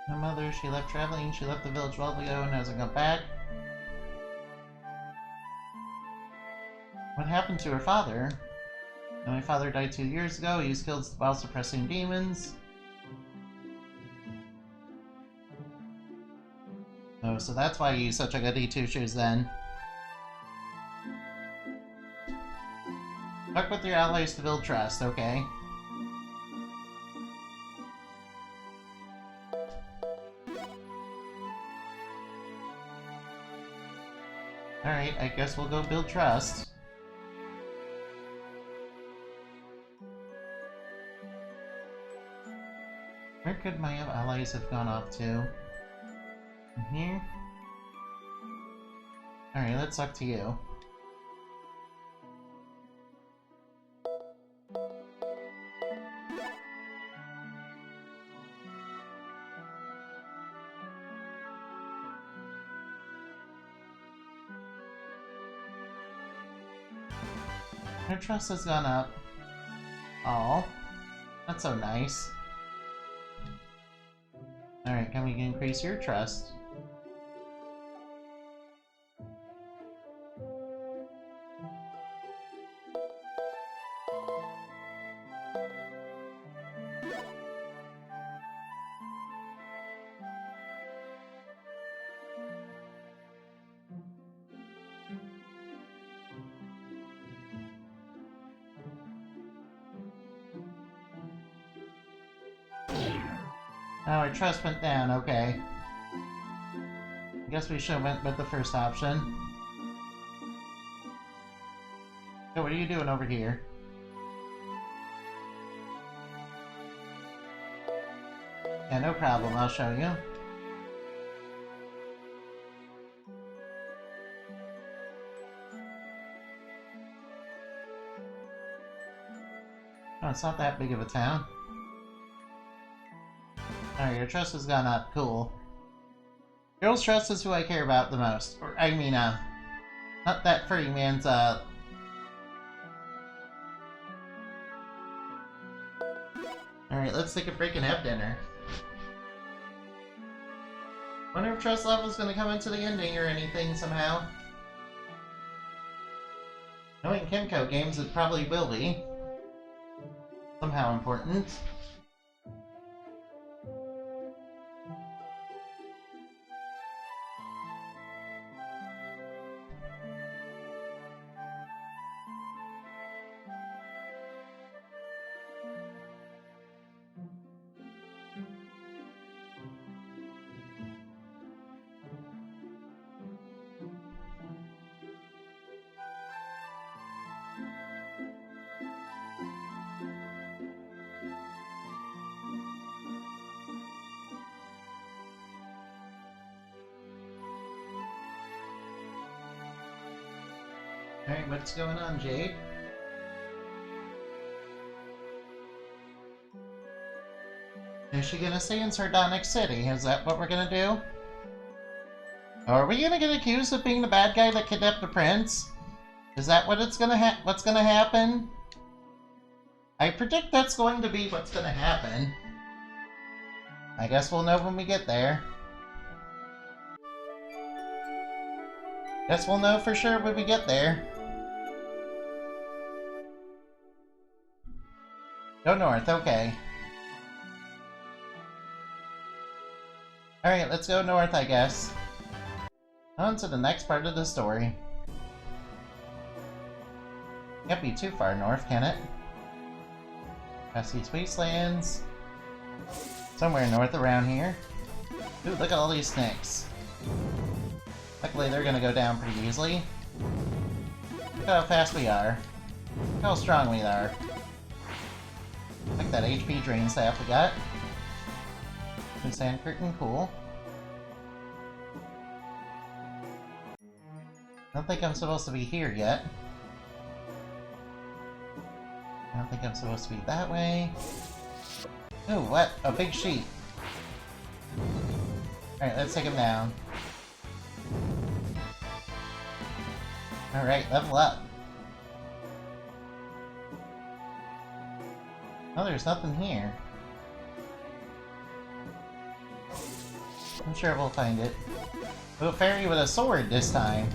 Speaker 1: My mother, she left traveling, she left the village a while ago and hasn't come back. What happened to her father? My father died 2 years ago. He was killed while suppressing demons. Oh, so that's why you use such a goody two-shoes then. Work with your allies to build trust, okay. Alright, I guess we'll go build trust. Where could my allies have gone off to? In here? Alright, let's talk to you. Her trust has gone up. Aw, that's so nice. Alright, can we increase your trust? Oh, our trust went down, okay. I guess we should have went with the first option. So what are you doing over here? Yeah, no problem, I'll show you. Oh, it's not that big of a town. Alright, your trust has gone up. Cool. Girl's trust is who I care about the most. Or, I mean, not that furry man's, Alright, let's take a break and have dinner. Wonder if trust level is going to come into the ending or anything somehow. Knowing Kemco games, it probably will be. Somehow important. Alright, what's going on, Jade? Is she gonna stay in Sardonic City? Is that what we're gonna do? Or are we gonna get accused of being the bad guy that kidnapped the prince? Is that what what's gonna happen? I predict that's going to be what's gonna happen. I guess we'll know when we get there. Guess we'll know for sure when we get there. Go north, okay. Alright, let's go north, I guess. On to the next part of the story. Can't be too far north, can it? Past these wastelands. Somewhere north around here. Ooh, look at all these snakes. Luckily, they're gonna go down pretty easily. Look how fast we are. Look how strong we are. Like that HP drain staff we got. New sand curtain, cool. I don't think I'm supposed to be here yet. I don't think I'm supposed to be that way. Ooh, what? A big sheep. Alright, let's take him down. Alright, level up. Oh, there's nothing here. I'm sure we'll find it. Ooh, a fairy with a sword this time.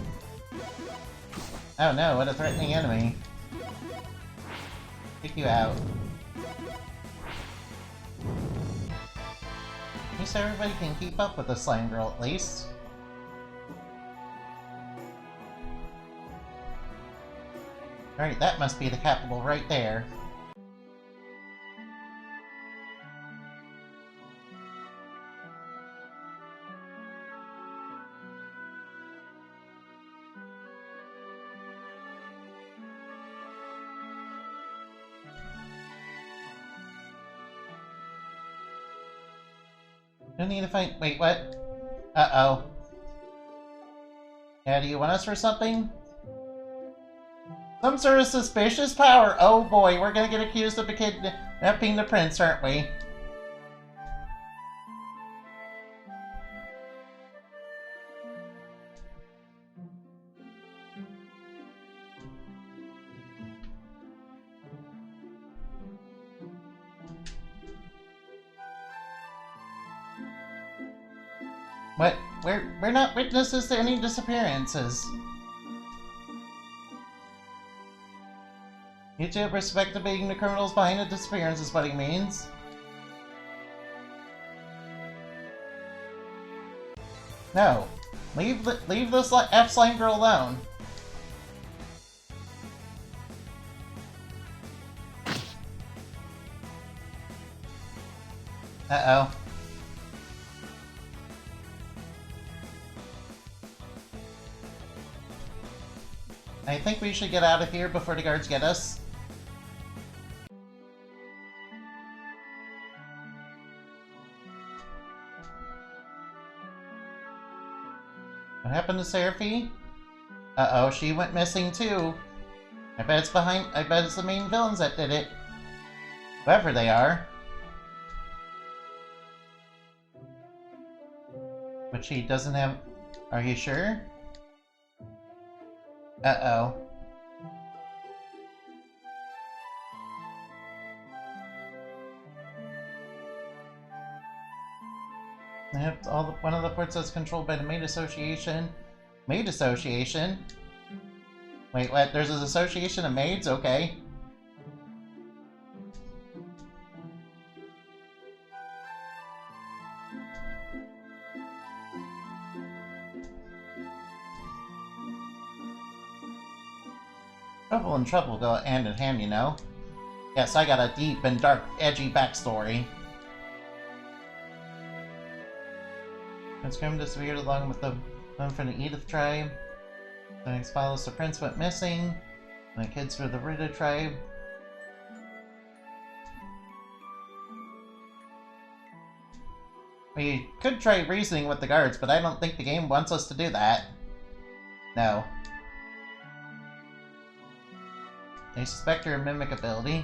Speaker 1: Oh no, what a threatening enemy. Kick you out. At least everybody can keep up with the slime girl at least. Alright, that must be the capital right there. Don't need to fight. Wait, what? Uh-oh. Yeah, do you want us for something? Some sort of suspicious power. Oh boy, we're gonna get accused of kidnapping the prince, aren't we? What? We're not witnesses to any disappearances. You two respect being the criminals behind the disappearance is what he means. No. Leave this F-Slime girl alone. Uh-oh. I think we should get out of here before the guards get us. What happened to Seraphie? Uh-oh, she went missing too. I bet it's the main villains that did it. Whoever they are. But she doesn't have... Are you sure? Uh-oh. I have one of the ports that's controlled by the Maid Association. Maid Association? Wait, what? There's an association of maids? Okay. Trouble and trouble go hand in hand, you know? Yes, I got a deep and dark, edgy backstory. Conscript disappeared along with the one from the Edith tribe. The next follows the prince went missing. And the kids were the Rita tribe. We could try reasoning with the guards, but I don't think the game wants us to do that. No. They suspect your mimic ability.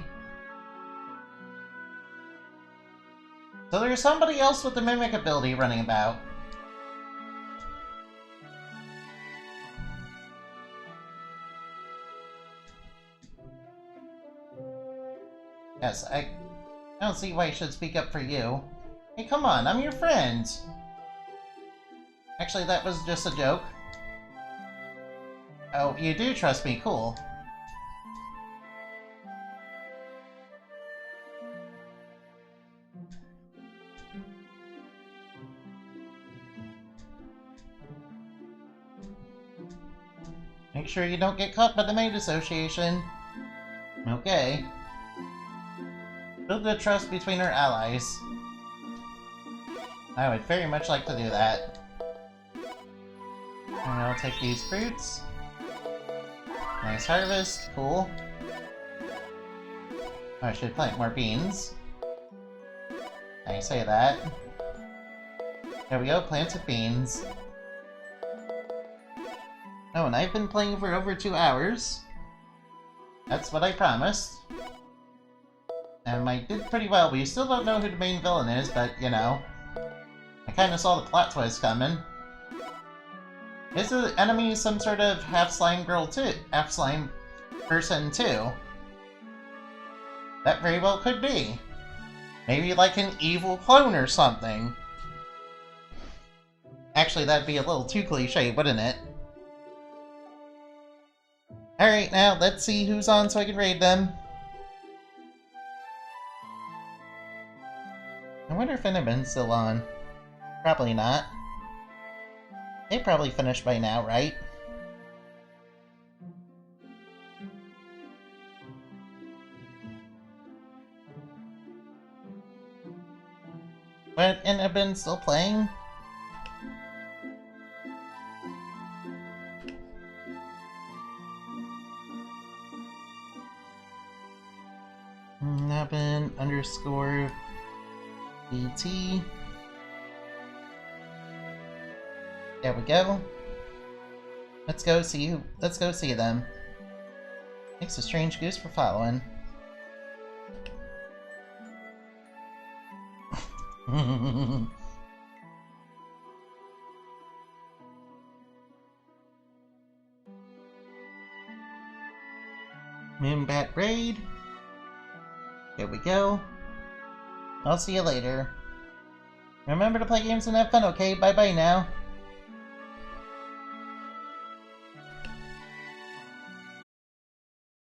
Speaker 1: So there's somebody else with the mimic ability running about. Yes, I don't see why I should speak up for you. Hey, come on, I'm your friend! Actually, that was just a joke. Oh, you do trust me, cool. Make sure you don't get caught by the Maid Association. Okay. Build the trust between our allies. I would very much like to do that. And I'll take these fruits. Nice harvest, cool. I should plant more beans. I say that. There we go, planted beans. Oh, and I've been playing for over 2 hours. That's what I promised. And I did pretty well. We still don't know who the main villain is, but, you know. I kinda saw the plot twist coming. Is the enemy some sort of half-slime girl too? Half-slime person too? That very well could be. Maybe like an evil clone or something. Actually, that'd be a little too cliche, wouldn't it? Alright, now let's see who's on so I can raid them. I wonder if anyone's still on. Probably not. They probably finished by now, right? But, and I've been still playing? Nabin _ BT. There we go. Let's go see them. Thanks to Strange Goose for following. Moonbat raid. There we go. I'll see you later. Remember to play games and have fun, okay? Bye-bye now.